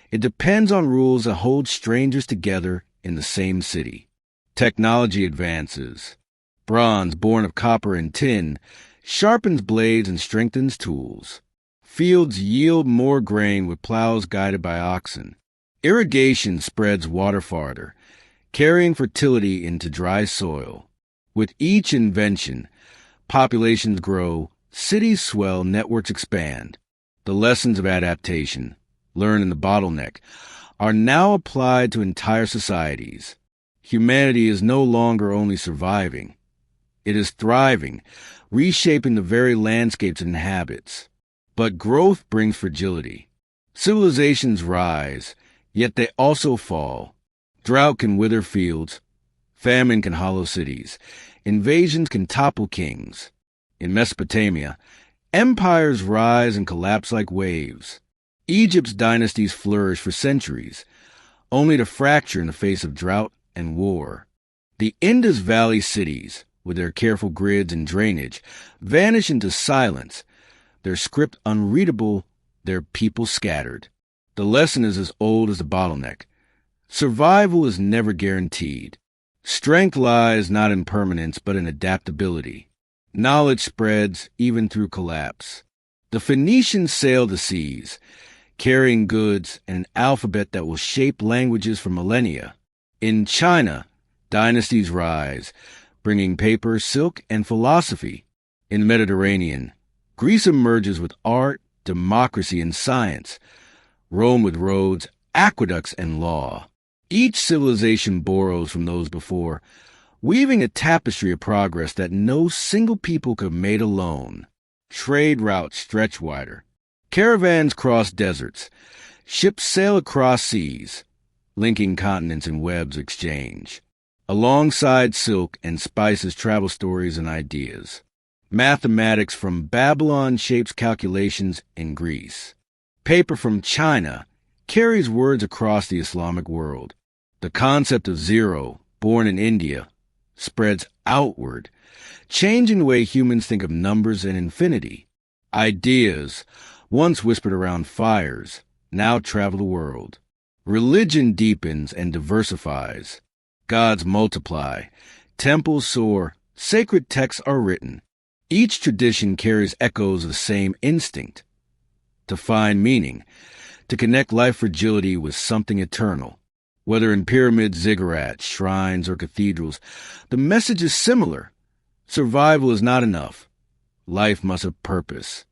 It depends on rules that hold strangers together in the same city. Technology advances. Bronze, born of copper and tin, sharpens blades and strengthens tools. Fields yield more grain with plows guided by oxen. Irrigation spreads water farther, carrying fertility into dry soil. With each invention, populations grow, cities swell, networks expand. The lessons of adaptation, learned in the bottleneck, are now applied to entire societies. Humanity is no longer only surviving. It is thriving, reshaping the very landscapes it inhabits. But growth brings fragility. Civilizations rise, yet they also fall. Drought can wither fields. Famine can hollow cities. Invasions can topple kings. In Mesopotamia, empires rise and collapse like waves. Egypt's dynasties flourish for centuries, only to fracture in the face of drought and war. The Indus Valley cities, with their careful grids and drainage, vanish into silence, their script unreadable, their people scattered. The lesson is as old as the bottleneck. Survival is never guaranteed. Strength lies not in permanence, but in adaptability. Knowledge spreads even through collapse. The Phoenicians sailed the seas, carrying goods and an alphabet that will shape languages for millennia. In China, dynasties rise, bringing paper, silk, and philosophy. In the Mediterranean, Greece emerges with art, democracy, and science. Rome with roads, aqueducts, and law. Each civilization borrows from those before, weaving a tapestry of progress that no single people could have made alone. Trade routes stretch wider. Caravans cross deserts. Ships sail across seas, linking continents in webs exchange. Alongside silk and spices travel stories and ideas. Mathematics from Babylon shapes calculations in Greece. Paper from China carries words across the Islamic world. The concept of zero, born in India, spreads outward, changing the way humans think of numbers and infinity. Ideas, once whispered around fires, now travel the world. Religion deepens and diversifies. Gods multiply. Temples soar. Sacred texts are written. Each tradition carries echoes of the same instinct. To find meaning, to connect life fragility with something eternal. Whether in pyramids, ziggurats, shrines, or cathedrals, the message is similar. Survival is not enough. Life must have purpose.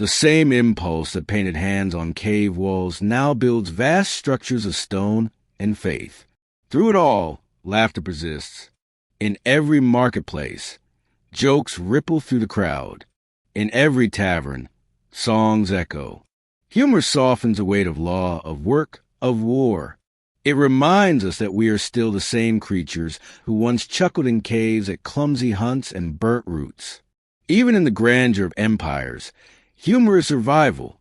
The same impulse that painted hands on cave walls now builds vast structures of stone and faith. Through it all, laughter persists. In every marketplace, jokes ripple through the crowd. In every tavern, songs echo. Humor softens the weight of law, of work, of war. It reminds us that we are still the same creatures who once chuckled in caves at clumsy hunts and burnt roots. Even in the grandeur of empires, humor is survival,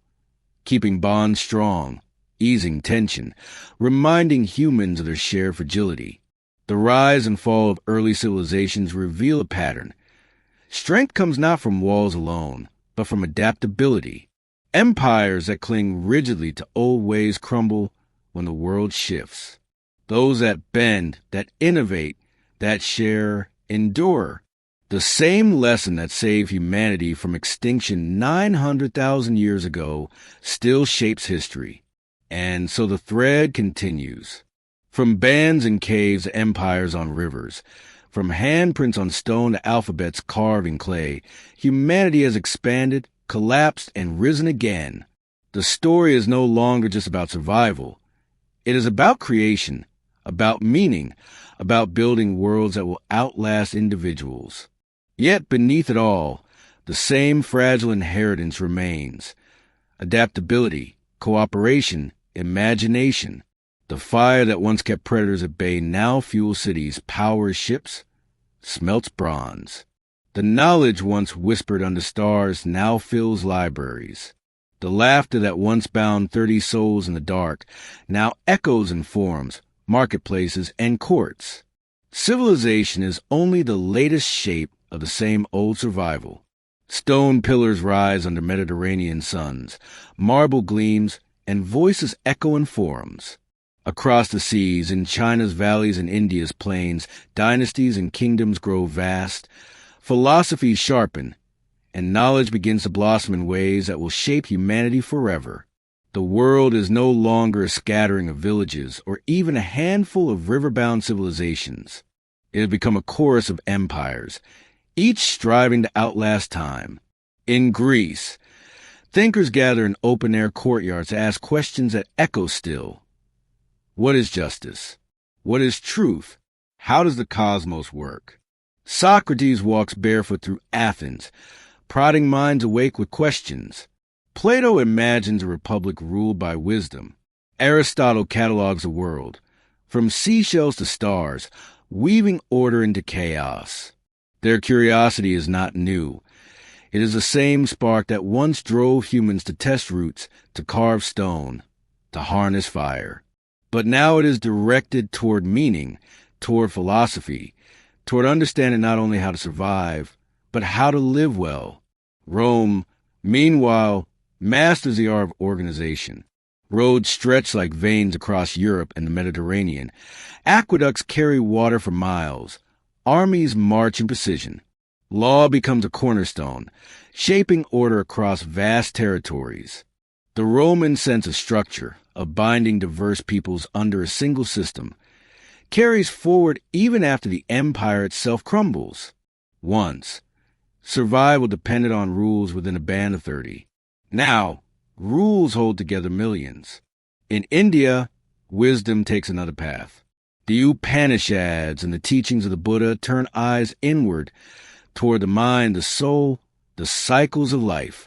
keeping bonds strong, easing tension, reminding humans of their shared fragility. The rise and fall of early civilizations reveal a pattern. Strength comes not from walls alone, but from adaptability. Empires that cling rigidly to old ways crumble when the world shifts. Those that bend, that innovate, that share, endure. The same lesson that saved humanity from extinction 900,000 years ago still shapes history. And so the thread continues. From bands and caves to empires on rivers, from handprints on stone to alphabets carved in clay, humanity has expanded, collapsed, and risen again. The story is no longer just about survival. It is about creation, about meaning, about building worlds that will outlast individuals. Yet beneath it all, the same fragile inheritance remains. Adaptability, cooperation, imagination. The fire that once kept predators at bay now fuels cities, powers ships, smelts bronze. The knowledge once whispered under stars now fills libraries. The laughter that once bound 30 souls in the dark now echoes in forums, marketplaces, and courts. Civilization is only the latest shape of the same old survival. Stone pillars rise under Mediterranean suns, marble gleams, and voices echo in forums. Across the seas, in China's valleys and India's plains, dynasties and kingdoms grow vast, philosophies sharpen, and knowledge begins to blossom in ways that will shape humanity forever. The world is no longer a scattering of villages or even a handful of river-bound civilizations. It has become a chorus of empires, each striving to outlast time. In Greece, thinkers gather in open-air courtyards to ask questions that echo still. What is justice? What is truth? How does the cosmos work? Socrates walks barefoot through Athens, prodding minds awake with questions. Plato imagines a republic ruled by wisdom. Aristotle catalogs the world, from seashells to stars, weaving order into chaos. Their curiosity is not new. It is the same spark that once drove humans to test roots, to carve stone, to harness fire. But now it is directed toward meaning, toward philosophy, toward understanding not only how to survive, but how to live well. Rome, meanwhile, masters the art of organization. Roads stretch like veins across Europe and the Mediterranean. Aqueducts carry water for miles. Armies march in precision. Law becomes a cornerstone, shaping order across vast territories. The Roman sense of structure, of binding diverse peoples under a single system, carries forward even after the empire itself crumbles. Once, survival depended on rules within a band of 30. Now, rules hold together millions. In India, wisdom takes another path. The Upanishads and the teachings of the Buddha turn eyes inward toward the mind, the soul, the cycles of life.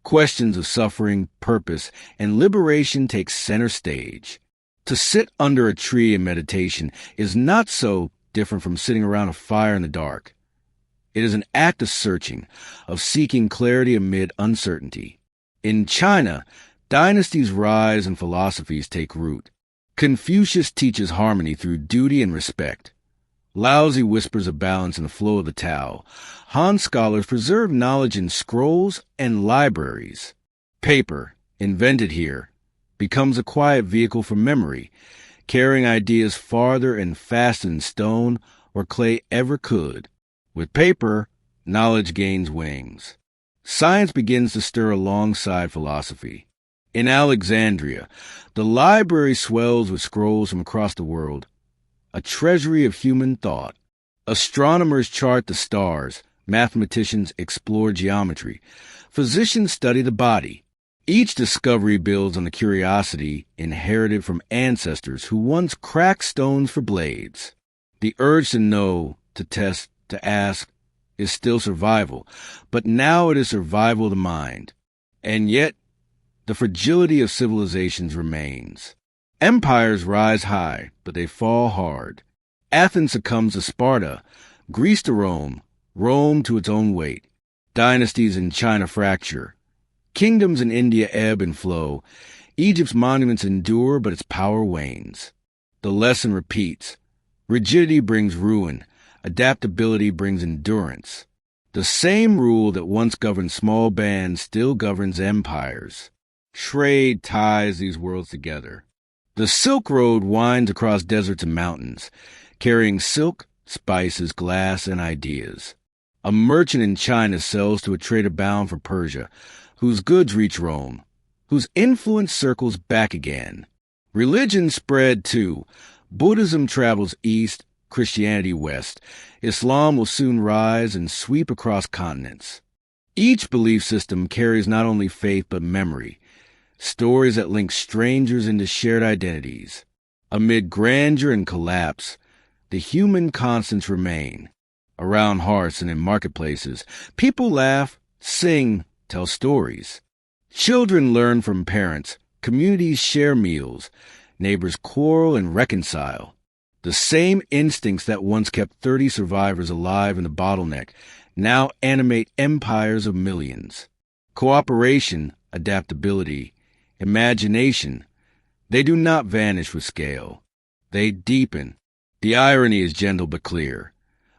Questions of suffering, purpose, and liberation take center stage. To sit under a tree in meditation is not so different from sitting around a fire in the dark. It is an act of searching, of seeking clarity amid uncertainty. In China, dynasties rise and philosophies take root. Confucius teaches harmony through duty and respect. Laozi whispers of balance in the flow of the Tao. Han scholars preserve knowledge in scrolls and libraries. Paper, invented here, becomes a quiet vehicle for memory, carrying ideas farther and faster than stone or clay ever could. With paper, knowledge gains wings. Science begins to stir alongside philosophy. In Alexandria, the library swells with scrolls from across the world, a treasury of human thought. Astronomers chart the stars, mathematicians explore geometry, physicians study the body. Each discovery builds on the curiosity inherited from ancestors who once cracked stones for blades. The urge to know, to test, to ask, is still survival, but now it is survival of the mind. And yet, the fragility of civilizations remains. Empires rise high, but they fall hard. Athens succumbs to Sparta, Greece to Rome, Rome to its own weight. Dynasties in China fracture. Kingdoms in India ebb and flow. Egypt's monuments endure, but its power wanes. The lesson repeats. Rigidity brings ruin. Adaptability brings endurance. The same rule that once governed small bands still governs empires. Trade ties these worlds together. The Silk Road winds across deserts and mountains, carrying silk, spices, glass, and ideas. A merchant in China sells to a trader bound for Persia, whose goods reach Rome, whose influence circles back again. Religion spread too. Buddhism travels east, Christianity west. Islam will soon rise and sweep across continents. Each belief system carries not only faith but memory, stories that link strangers into shared identities. Amid grandeur and collapse, the human constants remain. Around hearths and in marketplaces, people laugh, sing, tell stories. Children learn from parents, communities share meals, neighbors quarrel and reconcile. The same instincts that once kept 30 survivors alive in the bottleneck now animate empires of millions. Cooperation, adaptability, imagination, they do not vanish with scale. They deepen. The irony is gentle but clear.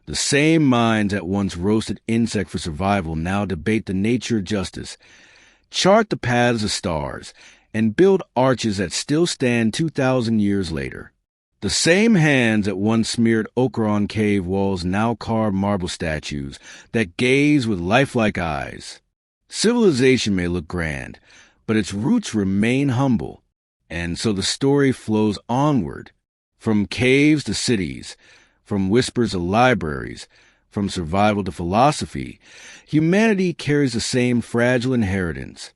The same minds that once roasted insect for survival now debate the nature of justice, chart the paths of stars, and build arches that still stand 2,000 years later. The same hands that once smeared ochre on cave walls now carve marble statues that gaze with lifelike eyes. Civilization may look grand, but its roots remain humble, and so the story flows onward, from caves to cities, from whispers to libraries, from survival to philosophy. Humanity carries the same fragile inheritance: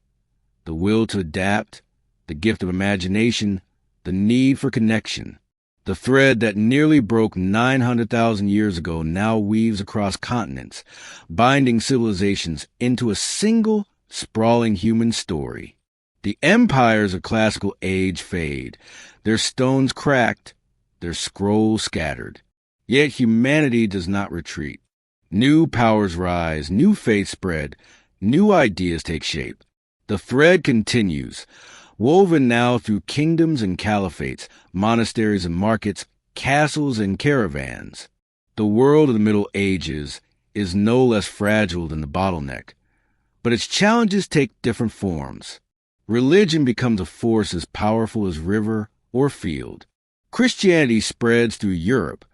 the will to adapt, the gift of imagination, the need for connection. The thread that nearly broke 900,000 years ago now weaves across continents, binding civilizations into a single, sprawling human story. The empires of classical age fade, their stones cracked, their scrolls scattered. Yet humanity does not retreat. New powers rise, new faiths spread, new ideas take shape. The thread continues, woven now through kingdoms and caliphates, monasteries and markets, castles and caravans. The world of the Middle Ages is no less fragile than the bottleneck, but its challenges take different forms. Religion becomes a force as powerful as river or field. Christianity spreads through Europe,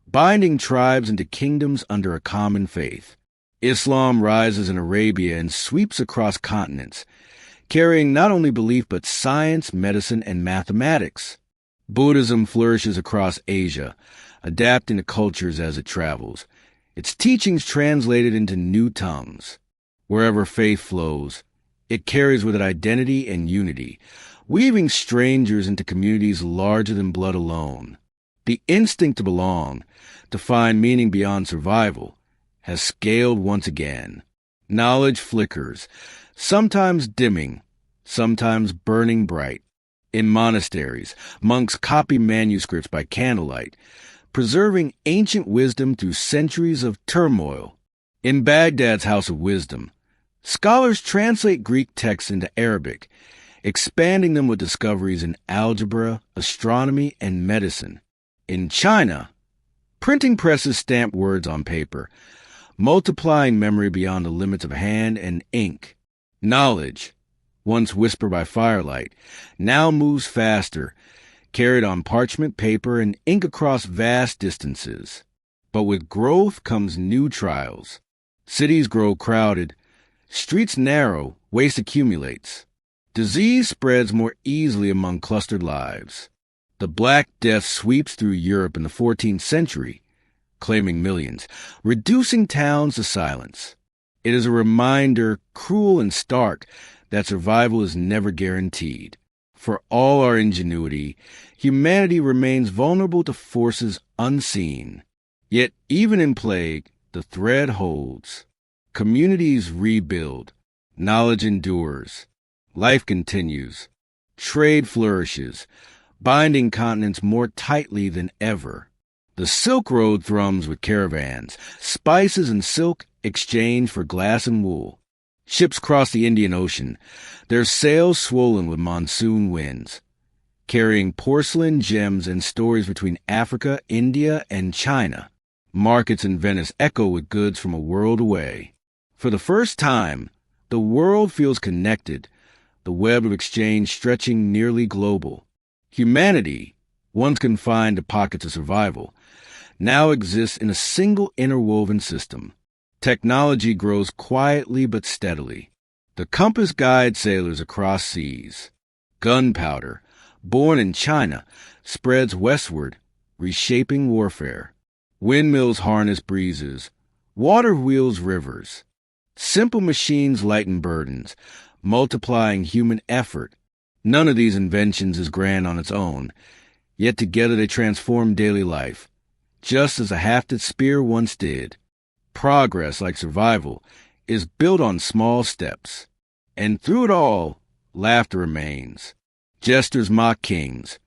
binding tribes into kingdoms under a common faith. Islam rises in Arabia and sweeps across continents, carrying not only belief but science, medicine, and mathematics. Buddhism flourishes across Asia, adapting to cultures as it travels, its teachings translated into new tongues. Wherever faith flows, it carries with it identity and unity, weaving strangers into communities larger than blood alone. The instinct to belong, to find meaning beyond survival, has scaled once again. Knowledge flickers, sometimes dimming, sometimes burning bright. In monasteries, monks copy manuscripts by candlelight, preserving ancient wisdom through centuries of turmoil. In Baghdad's House of Wisdom, scholars translate Greek texts into Arabic, expanding them with discoveries in algebra, astronomy, and medicine. In China, printing presses stamp words on paper, multiplying memory beyond the limits of hand and ink. Knowledge, once whispered by firelight, now moves faster, carried on parchment, paper, and ink across vast distances. But with growth comes new trials. Cities grow crowded, streets narrow, waste accumulates. Disease spreads more easily among clustered lives. The Black Death sweeps through Europe in the 14th century, claiming millions, reducing towns to silence. It is a reminder, cruel and stark, that survival is never guaranteed. For all our ingenuity, humanity remains vulnerable to forces unseen. Yet even in plague, the thread holds. Communities rebuild. Knowledge endures. Life continues. Trade flourishes, binding continents more tightly than ever. The Silk Road thrums with caravans, spices and silk exchanged for glass and wool. Ships cross the Indian Ocean, their sails swollen with monsoon winds. carrying porcelain, gems, and stories between Africa, India, and China. Markets in Venice echo with goods from a world away. For the first time, the world feels connected, the web of exchange stretching nearly global. Humanity, once confined to pockets of survival, now exists in a single interwoven system. Technology grows quietly but steadily. The compass guides sailors across seas. Gunpowder, born in China, spreads westward, reshaping warfare. Windmills harness breezes. Water wheels rivers. Simple machines lighten burdens, multiplying human effort. None of these inventions is grand on its own, yet together they transform daily life, just as a hafted spear once did. Progress, like survival, is built on small steps. And through it all, laughter remains. Jesters mock kings.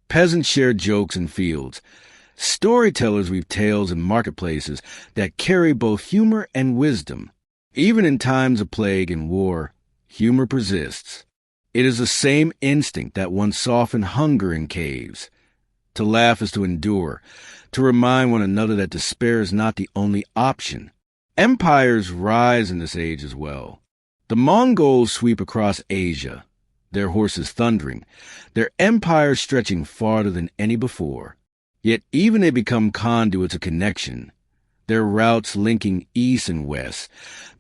Peasants share jokes in fields. Storytellers weave tales in marketplaces that carry both humor and wisdom. Even in times of plague and war, humor persists. It is the same instinct that once softened hunger in caves. To laugh is to endure, to remind one another that despair is not the only option. Empires rise in this age as well. The Mongols sweep across Asia, their horses thundering, their empires stretching farther than any before. Yet even they become conduits of connection, their routes linking east and west,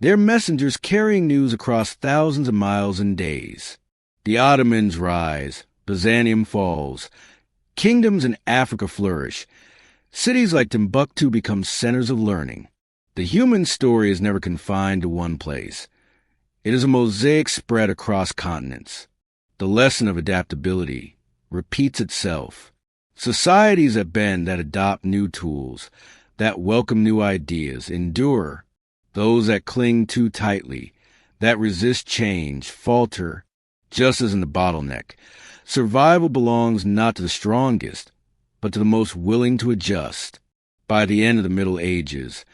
their messengers carrying news across thousands of miles and days. The Ottomans rise, Byzantium falls, kingdoms in Africa flourish, cities like Timbuktu become centers of learning. The human story is never confined to one place. It is a mosaic spread across continents. The lesson of adaptability repeats itself. Societies that bend, that adopt new tools, that welcome new ideas, endure. Those that cling too tightly, that resist change, falter. Just as in the bottleneck, survival belongs not to the strongest, but to the most willing to adjust. By the end of the Middle Ages,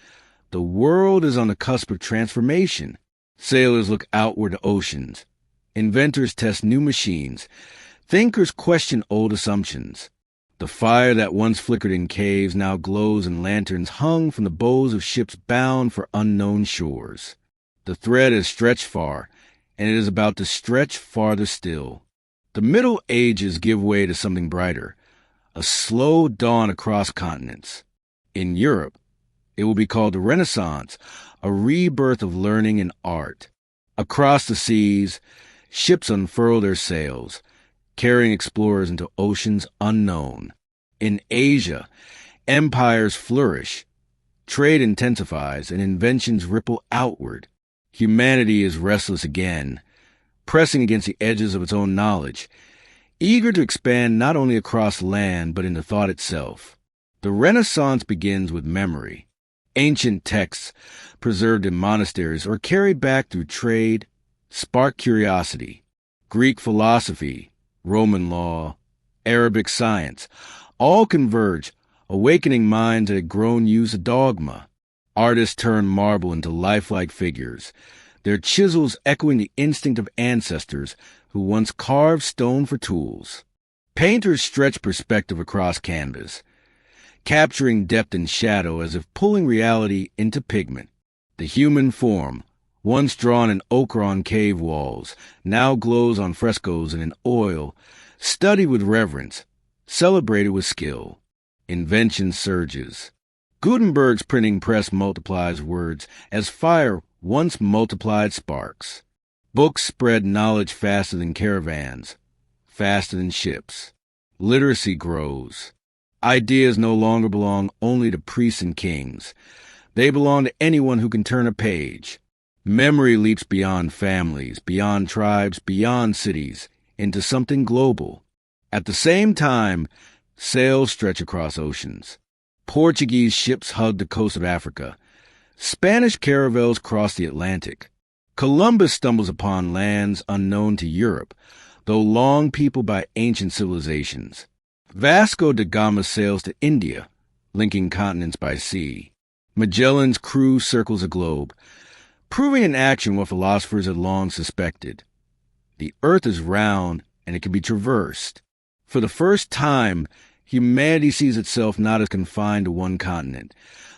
the world is on the cusp of transformation. Sailors look outward to oceans. Inventors test new machines. Thinkers question old assumptions. The fire that once flickered in caves now glows in lanterns hung from the bows of ships bound for unknown shores. The thread is stretched far, and it is about to stretch farther still. The Middle Ages give way to something brighter, a slow dawn across continents. In Europe, it will be called the Renaissance, a rebirth of learning and art. Across the seas, ships unfurl their sails, carrying explorers into oceans unknown. In Asia, empires flourish, trade intensifies, and inventions ripple outward. Humanity is restless again, pressing against the edges of its own knowledge, eager to expand not only across land but into thought itself. The Renaissance begins with memory. Ancient texts, preserved in monasteries or carried back through trade, spark curiosity. Greek philosophy, Roman law, Arabic science, all converge, awakening minds that had grown used to dogma. Artists turn marble into lifelike figures, their chisels echoing the instinct of ancestors who once carved stone for tools. Painters stretch perspective across canvas, capturing depth and shadow as if pulling reality into pigment. The human form, once drawn in ochre on cave walls, now glows on frescoes and in oil, studied with reverence, celebrated with skill. Invention surges. Gutenberg's printing press multiplies words as fire once multiplied sparks. Books spread knowledge faster than caravans, faster than ships. Literacy grows. Ideas no longer belong only to priests and kings. They belong to anyone who can turn a page. Memory leaps beyond families, beyond tribes, beyond cities, into something global. At the same time, sails stretch across oceans. Portuguese ships hug the coast of Africa. Spanish caravels cross the Atlantic. Columbus stumbles upon lands unknown to Europe, though long peopled by ancient civilizations. Vasco da Gama sails to India, linking continents by sea. Magellan's crew circles the globe, proving in action what philosophers had long suspected. The earth is round and it can be traversed. For the first time, humanity sees itself not as confined to one continent,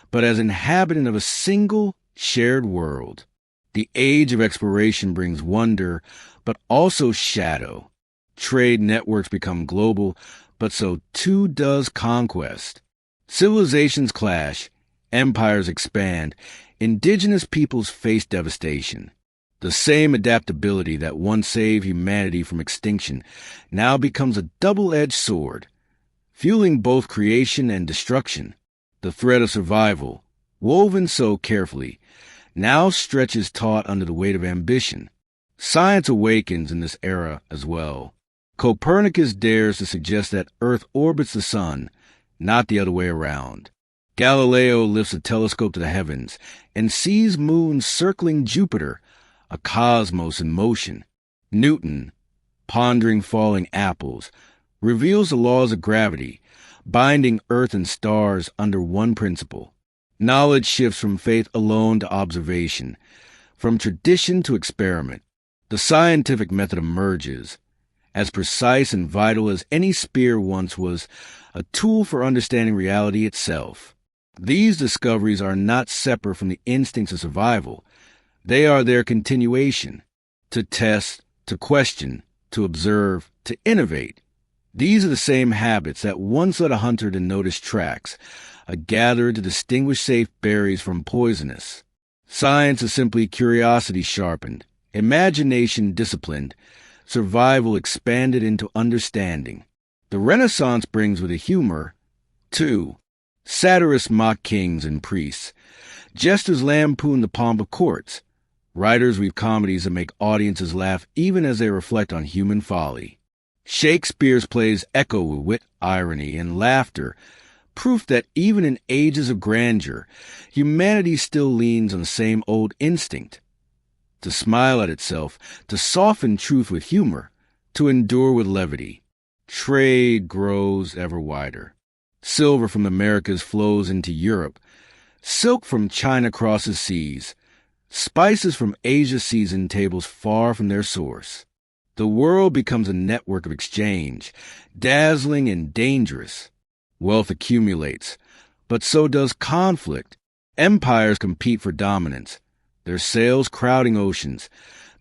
but as inhabitant of a single, shared world. The age of exploration brings wonder, but also shadow. Trade networks become global, but so too does conquest. Civilizations clash, empires expand, indigenous peoples face devastation. The same adaptability that once saved humanity from extinction now becomes a double-edged sword, fueling both creation and destruction. The thread of survival, woven so carefully, now stretches taut under the weight of ambition. Science awakens in this era as well. Copernicus dares to suggest that Earth orbits the sun, not the other way around. Galileo lifts a telescope to the heavens and sees moons circling Jupiter, a cosmos in motion. Newton, pondering falling apples, reveals the laws of gravity, binding Earth and stars under one principle. Knowledge shifts from faith alone to observation, from tradition to experiment. The scientific method emerges, as precise and vital as any spear once was, a tool for understanding reality itself. These discoveries are not separate from the instincts of survival. They are their continuation. To test, to question, to observe, to innovate. These are the same habits that once led a hunter to notice tracks, a gatherer to distinguish safe berries from poisonous. Science is simply curiosity sharpened, imagination disciplined, survival expanded into understanding. The Renaissance brings with it humor, too. Satirists mock kings and priests. Jesters lampoon the pomp of courts. Writers weave comedies that make audiences laugh even as they reflect on human folly. Shakespeare's plays echo with wit, irony, and laughter, proof that even in ages of grandeur, humanity still leans on the same old instinct. To smile at itself, to soften truth with humor, to endure with levity. Trade grows ever wider. Silver from the Americas flows into Europe. Silk from China crosses seas. Spices from Asia season tables far from their source. The world becomes a network of exchange, dazzling and dangerous. Wealth accumulates, but so does conflict. Empires compete for dominance, their sails crowding oceans,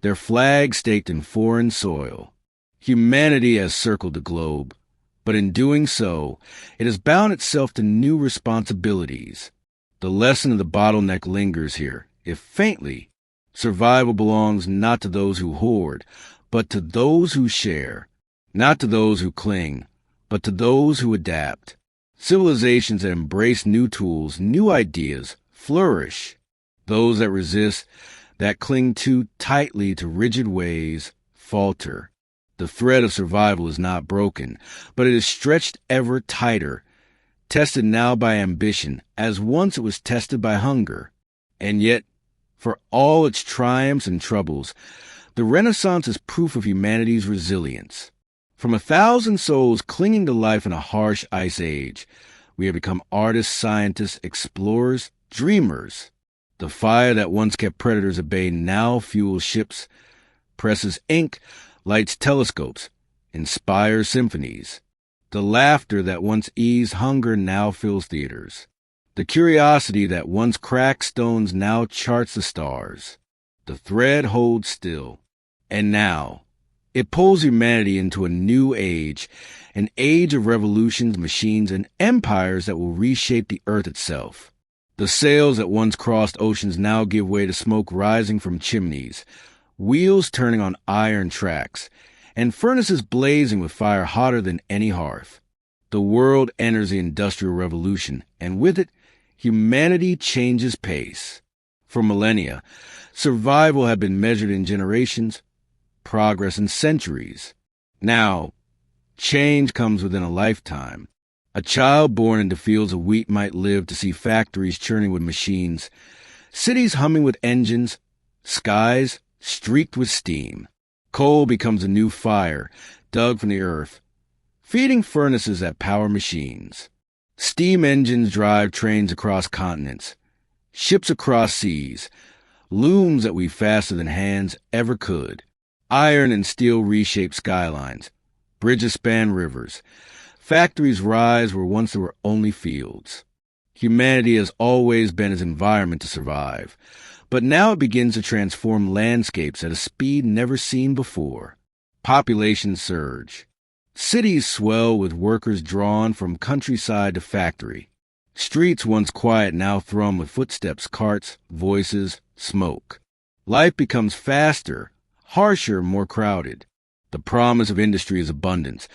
their flags staked in foreign soil. Humanity has circled the globe, but in doing so, it has bound itself to new responsibilities. The lesson of the bottleneck lingers here, if faintly. Survival belongs not to those who hoard, but to those who share. Not to those who cling, but to those who adapt. Civilizations that embrace new tools, new ideas, flourish. Those that resist, that cling too tightly to rigid ways, falter. The thread of survival is not broken, but it is stretched ever tighter, tested now by ambition, as once it was tested by hunger. And yet, for all its triumphs and troubles, the Renaissance is proof of humanity's resilience. From 1,000 souls clinging to life in a harsh ice age, we have become artists, scientists, explorers, dreamers. The fire that once kept predators at bay now fuels ships, presses ink, lights telescopes, inspires symphonies. The laughter that once eased hunger now fills theaters. The curiosity that once cracked stones now charts the stars. The thread holds still. And now, it pulls humanity into a new age, an age of revolutions, machines, and empires that will reshape the earth itself. The sails that once crossed oceans now give way to smoke rising from chimneys, wheels turning on iron tracks, and furnaces blazing with fire hotter than any hearth. The world enters the Industrial Revolution, and with it, humanity changes pace. For millennia, survival had been measured in generations, progress in centuries. Now, change comes within a lifetime. A child born into fields of wheat might live to see factories churning with machines, cities humming with engines, skies streaked with steam. Coal becomes a new fire, dug from the earth, feeding furnaces that power machines. Steam engines drive trains across continents, ships across seas, looms that weave faster than hands ever could. Iron and steel reshape skylines, Bridges span rivers. Factories rise where once there were only fields. Humanity has always been its environment to survive, but now it begins to transform landscapes at a speed never seen before. Population surge. Cities swell with workers drawn from countryside to factory. Streets once quiet now thrum with footsteps, carts, voices, smoke. Life becomes faster, harsher, more crowded. The promise of industry is abundance,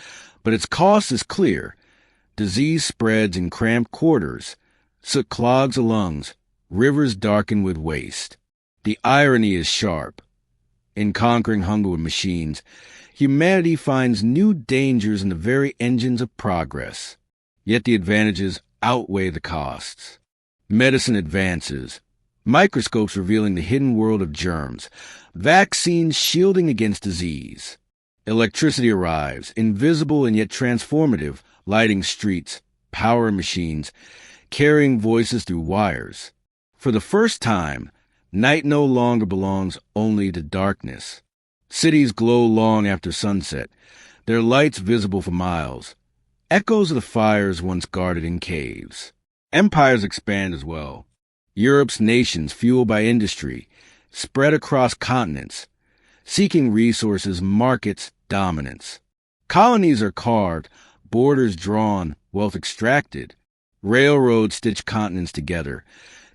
but its cost is clear. Disease spreads in cramped quarters. Soot clogs the lungs. Rivers darken with waste. The irony is sharp. In conquering hunger with machines, humanity finds new dangers in the very engines of progress. Yet the advantages outweigh the costs. Medicine advances. Microscopes revealing the hidden world of germs. Vaccines shielding against disease. Electricity arrives, invisible and yet transformative, lighting streets, powering machines, carrying voices through wires. For the first time, night no longer belongs only to darkness. Cities glow long after sunset, their lights visible for miles. Echoes of the fires once guarded in caves. Empires expand as well. Europe's nations, fueled by industry, spread across continents, seeking resources, markets, dominance. Colonies are carved, borders drawn, wealth extracted. Railroads stitch continents together.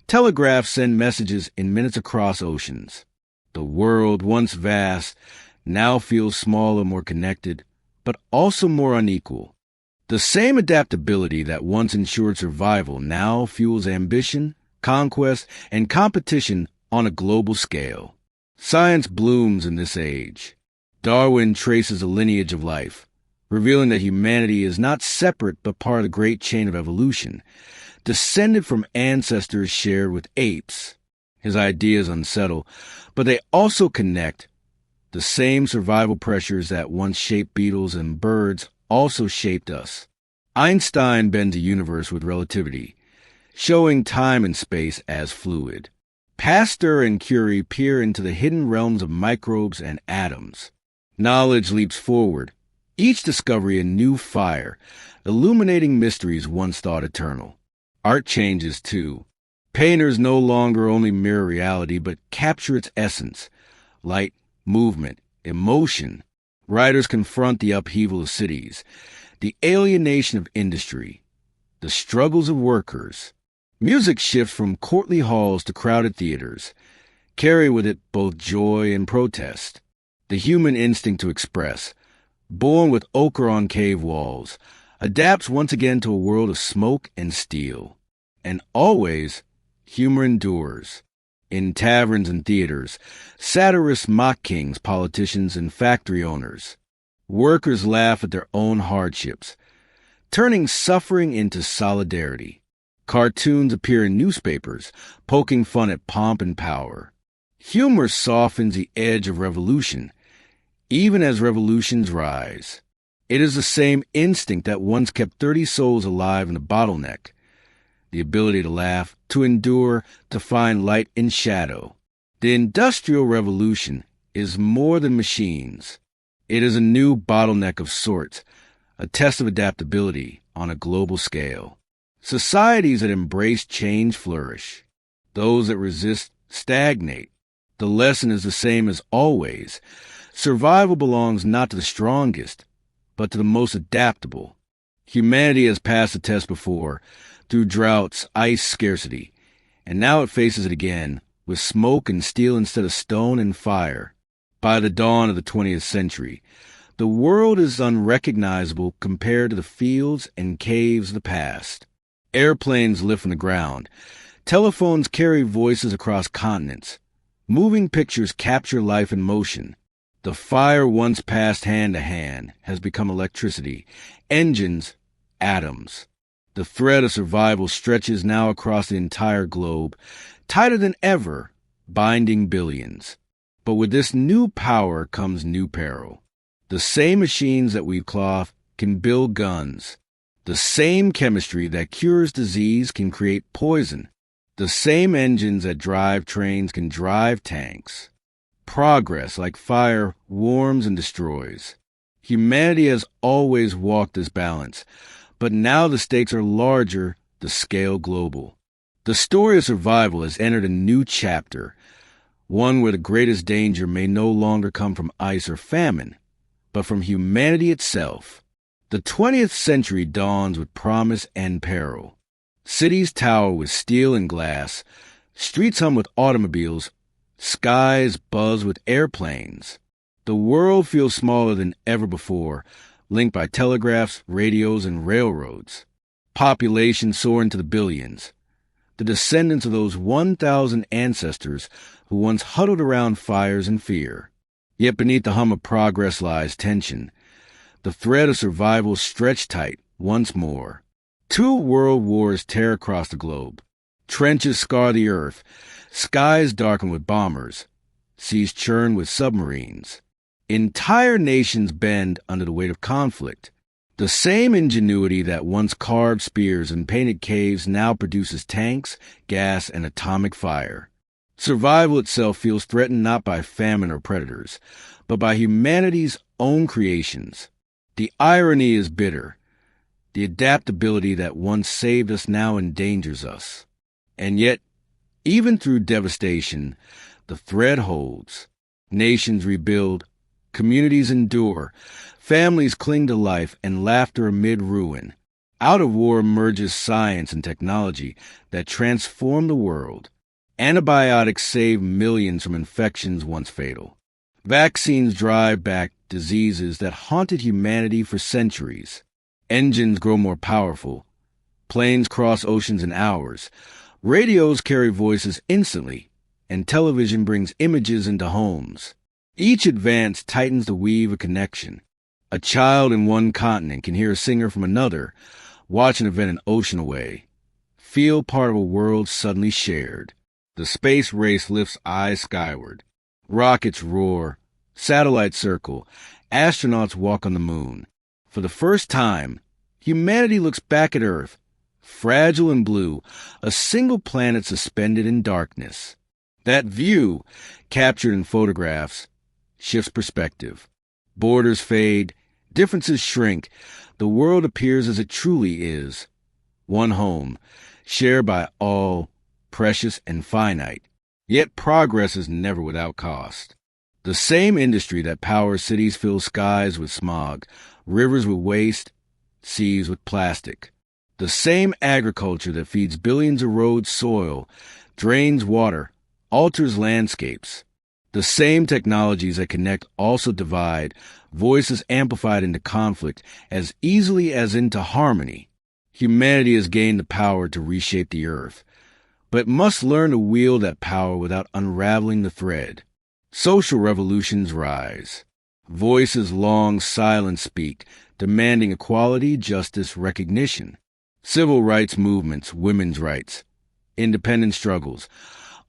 Telegraphs send messages in minutes across oceans. The world, once vast, now feels smaller, more connected, but also more unequal. The same adaptability that once ensured survival now fuels ambition, conquest, and competition on a global scale. Science blooms in this age. Darwin traces a lineage of life, revealing that humanity is not separate but part of the great chain of evolution, descended from ancestors shared with apes. His ideas unsettle, but they also connect. The same survival pressures that once shaped beetles and birds also shaped us. Einstein bends the universe with relativity, showing time and space as fluid. Pasteur and Curie peer into the hidden realms of microbes and atoms. Knowledge leaps forward, each discovery a new fire, illuminating mysteries once thought eternal. Art changes too. Painters no longer only mirror reality, but capture its essence. Light, movement, emotion. Writers confront the upheaval of cities, the alienation of industry, the struggles of workers. Music shifts from courtly halls to crowded theaters, carry with it both joy and protest. The human instinct to express, born with ochre on cave walls, adapts once again to a world of smoke and steel. And always, humor endures. In taverns and theaters, satirists mock kings, politicians, and factory owners. Workers laugh at their own hardships, turning suffering into solidarity. Cartoons appear in newspapers, poking fun at pomp and power. Humor softens the edge of revolution, even as revolutions rise. It is the same instinct that once kept 30 souls alive in the bottleneck. The ability to laugh, to endure, to find light in shadow. The Industrial Revolution is more than machines. It is a new bottleneck of sorts, a test of adaptability on a global scale. Societies that embrace change flourish. Those that resist stagnate. The lesson is the same as always. Survival belongs not to the strongest, but to the most adaptable. Humanity has passed the test before, through droughts, ice, scarcity, and now it faces it again, with smoke and steel instead of stone and fire. By the dawn of the 20th century, the world is unrecognizable compared to the fields and caves of the past. Airplanes lift from the ground. Telephones carry voices across continents. Moving pictures capture life in motion. The fire once passed hand to hand has become electricity. Engines, atoms. The thread of survival stretches now across the entire globe, tighter than ever, binding billions. But with this new power comes new peril. The same machines that weave cloth can build guns. The same chemistry that cures disease can create poison. The same engines that drive trains can drive tanks. Progress, like fire, warms and destroys. Humanity has always walked this balance, but now the stakes are larger, the scale global. The story of survival has entered a new chapter, one where the greatest danger may no longer come from ice or famine, but from humanity itself. The 20th century dawns with promise and peril. Cities tower with steel and glass, streets hum with automobiles, skies buzz with airplanes. The world feels smaller than ever before, linked by telegraphs, radios, and railroads. Population soaring to the billions. The descendants of those 1,000 ancestors who once huddled around fires in fear. Yet beneath the hum of progress lies tension. The thread of survival stretched tight once more. 2 world wars tear across the globe. Trenches scar the earth. Skies darken with bombers. Seas churn with submarines. Entire nations bend under the weight of conflict. The same ingenuity that once carved spears and painted caves now produces tanks, gas, and atomic fire. Survival itself feels threatened not by famine or predators, but by humanity's own creations. The irony is bitter. The adaptability that once saved us now endangers us. And yet, even through devastation, the thread holds. Nations rebuild, communities endure, families cling to life, and laughter amid ruin. Out of war emerges science and technology that transform the world. Antibiotics save millions from infections once fatal. Vaccines drive back diseases that haunted humanity for centuries. Engines grow more powerful. Planes cross oceans in hours. Radios carry voices instantly, and television brings images into homes. Each advance tightens the weave of connection. A child in one continent can hear a singer from another, watch an event an ocean away, feel part of a world suddenly shared. The space race lifts eyes skyward. Rockets roar, satellites circle, astronauts walk on the moon. For the first time, humanity looks back at Earth, fragile and blue, a single planet suspended in darkness. That view, captured in photographs, shifts perspective. Borders fade, differences shrink, the world appears as it truly is. One home, shared by all, precious and finite. Yet progress is never without cost. The same industry that powers cities fills skies with smog, rivers with waste, seas with plastic. The same agriculture that feeds billions erodes soil, drains water, alters landscapes. The same technologies that connect also divide, voices amplified into conflict as easily as into harmony. Humanity has gained the power to reshape the earth, but must learn to wield that power without unraveling the thread. Social revolutions rise. Voices long silent speak, demanding equality, justice, recognition. Civil rights movements, women's rights, independent struggles,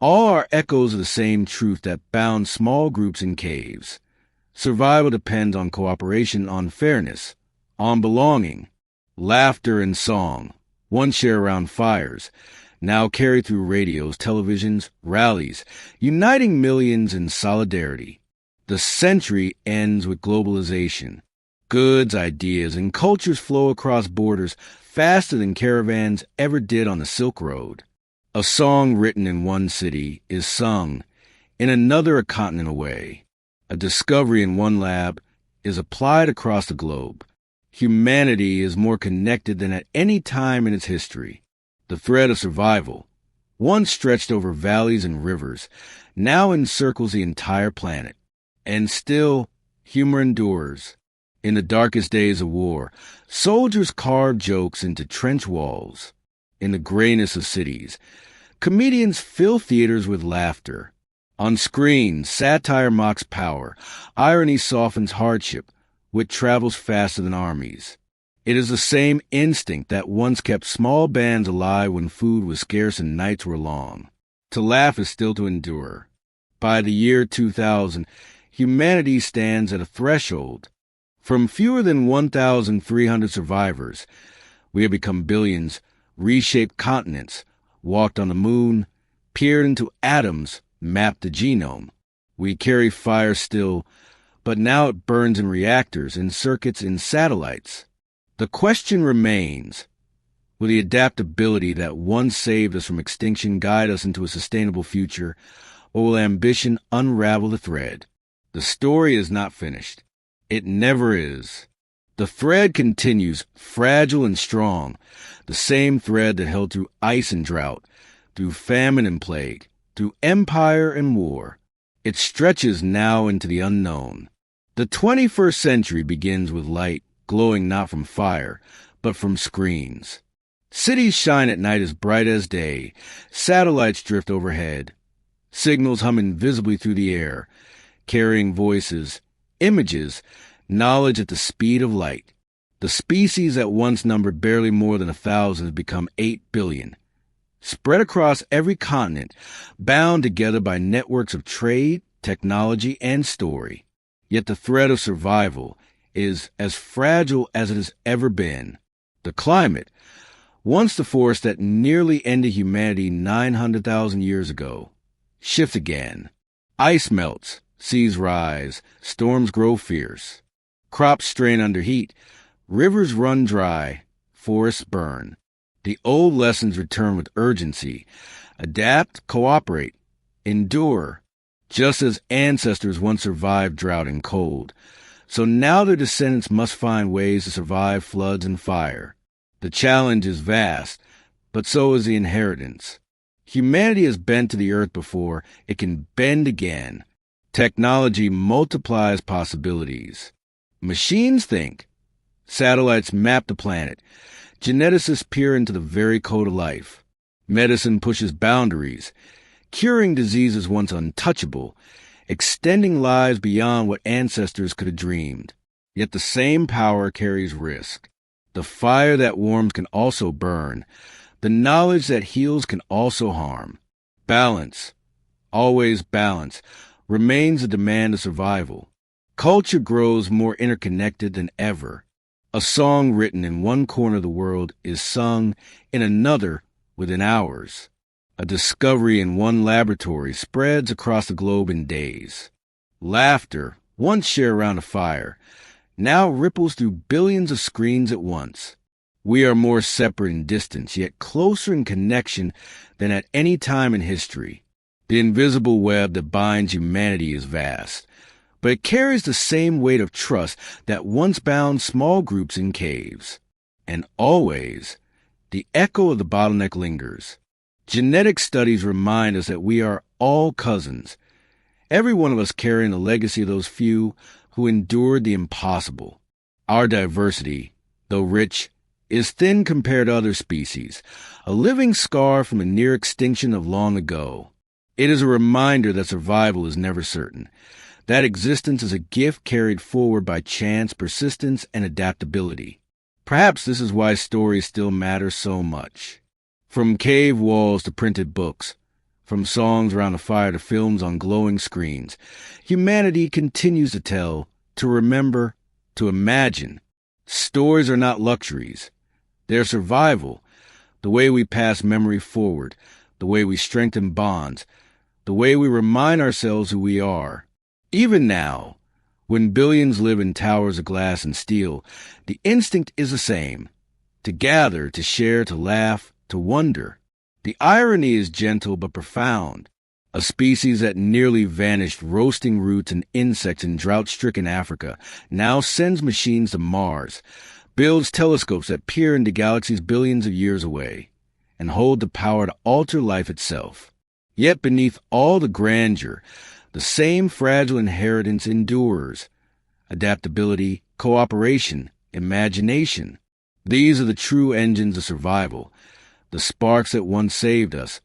all are echoes of the same truth that bound small groups in caves. Survival depends on cooperation, on fairness, on belonging. Laughter and song, once shared around fires, now carried through radios, televisions, rallies, uniting millions in solidarity. The century ends with globalization. Goods, ideas, and cultures flow across borders faster than caravans ever did on the Silk Road. A song written in one city is sung in another a continent away. A discovery in one lab is applied across the globe. Humanity is more connected than at any time in its history. The thread of survival, once stretched over valleys and rivers, now encircles the entire planet. And still, humor endures. In the darkest days of war, soldiers carve jokes into trench walls. In the grayness of cities, comedians fill theaters with laughter. On screen, satire mocks power, irony softens hardship, wit travels faster than armies. It is the same instinct that once kept small bands alive when food was scarce and nights were long. To laugh is still to endure. By the year 2000, humanity stands at a threshold. From fewer than 1,300 survivors, we have become billions, reshaped continents, walked on the moon, peered into atoms, mapped the genome. We carry fire still, but now it burns in reactors, in circuits, in satellites. The question remains, will the adaptability that once saved us from extinction guide us into a sustainable future, or will ambition unravel the thread? The story is not finished. It never is. The thread continues, fragile and strong, the same thread that held through ice and drought, through famine and plague, through empire and war. It stretches now into the unknown. The 21st century begins with light, glowing not from fire, but from screens. Cities shine at night as bright as day. Satellites drift overhead. Signals hum invisibly through the air, carrying voices, images, knowledge at the speed of light. The species that once numbered barely more than 1,000 has become 8 billion. Spread across every continent, bound together by networks of trade, technology, and story. Yet the thread of survival is as fragile as it has ever been. The climate, once the force that nearly ended humanity 900,000 years ago, shifts again. Ice melts, seas rise, storms grow fierce. Crops strain under heat, rivers run dry, forests burn. The old lessons return with urgency. Adapt, cooperate, endure. Just as ancestors once survived drought and cold, so now their descendants must find ways to survive floods and fire. The challenge is vast, but so is the inheritance. Humanity has bent to the earth before, it can bend again. Technology multiplies possibilities. Machines think. Satellites map the planet. Geneticists peer into the very code of life. Medicine pushes boundaries, curing diseases once untouchable, extending lives beyond what ancestors could have dreamed. Yet the same power carries risk. The fire that warms can also burn. The knowledge that heals can also harm. Balance, always balance, remains a demand of survival. Culture grows more interconnected than ever. A song written in one corner of the world is sung in another within hours. A discovery in one laboratory spreads across the globe in days. Laughter, once shared around a fire, now ripples through billions of screens at once. We are more separate in distance, yet closer in connection than at any time in history. The invisible web that binds humanity is vast, but it carries the same weight of trust that once bound small groups in caves. And always, the echo of the bottleneck lingers. Genetic studies remind us that we are all cousins, every one of us carrying the legacy of those few who endured the impossible. Our diversity, though rich, is thin compared to other species, a living scar from a near extinction of long ago. It is a reminder that survival is never certain, that existence is a gift carried forward by chance, persistence, and adaptability. Perhaps this is why stories still matter so much. From cave walls to printed books, from songs around a fire to films on glowing screens, humanity continues to tell, to remember, to imagine. Stories are not luxuries. They're survival, the way we pass memory forward, the way we strengthen bonds, the way we remind ourselves who we are. Even now, when billions live in towers of glass and steel, the instinct is the same: to gather, to share, to laugh, to wonder. The irony is gentle but profound. A species that nearly vanished roasting roots and insects in drought-stricken Africa now sends machines to Mars, builds telescopes that peer into galaxies billions of years away, and hold the power to alter life itself. Yet beneath all the grandeur, the same fragile inheritance endures: adaptability, cooperation, imagination. These are the true engines of survival, the sparks that once saved us,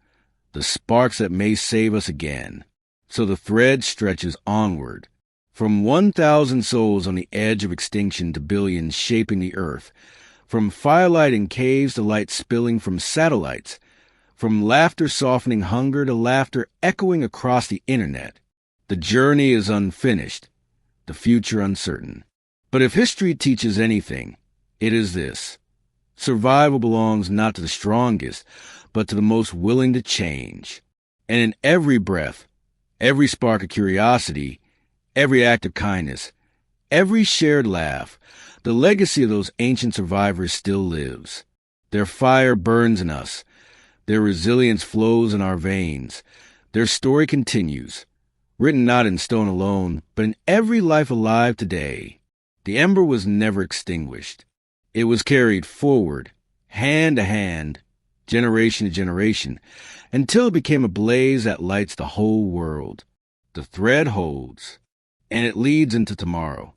the sparks that may save us again. So the thread stretches onward, from 1,000 souls on the edge of extinction to billions shaping the earth, from firelight in caves to light spilling from satellites, from laughter softening hunger to laughter echoing across the internet. The journey is unfinished, the future uncertain. But if history teaches anything, it is this: survival belongs not to the strongest, but to the most willing to change. And in every breath, every spark of curiosity, every act of kindness, every shared laugh. The legacy of those ancient survivors still lives. Their fire burns in us. Their resilience flows in our veins. Their story continues, written not in stone alone, but in every life alive today. The ember was never extinguished. It was carried forward, hand to hand, generation to generation, until it became a blaze that lights the whole world. The thread holds, and it leads into tomorrow.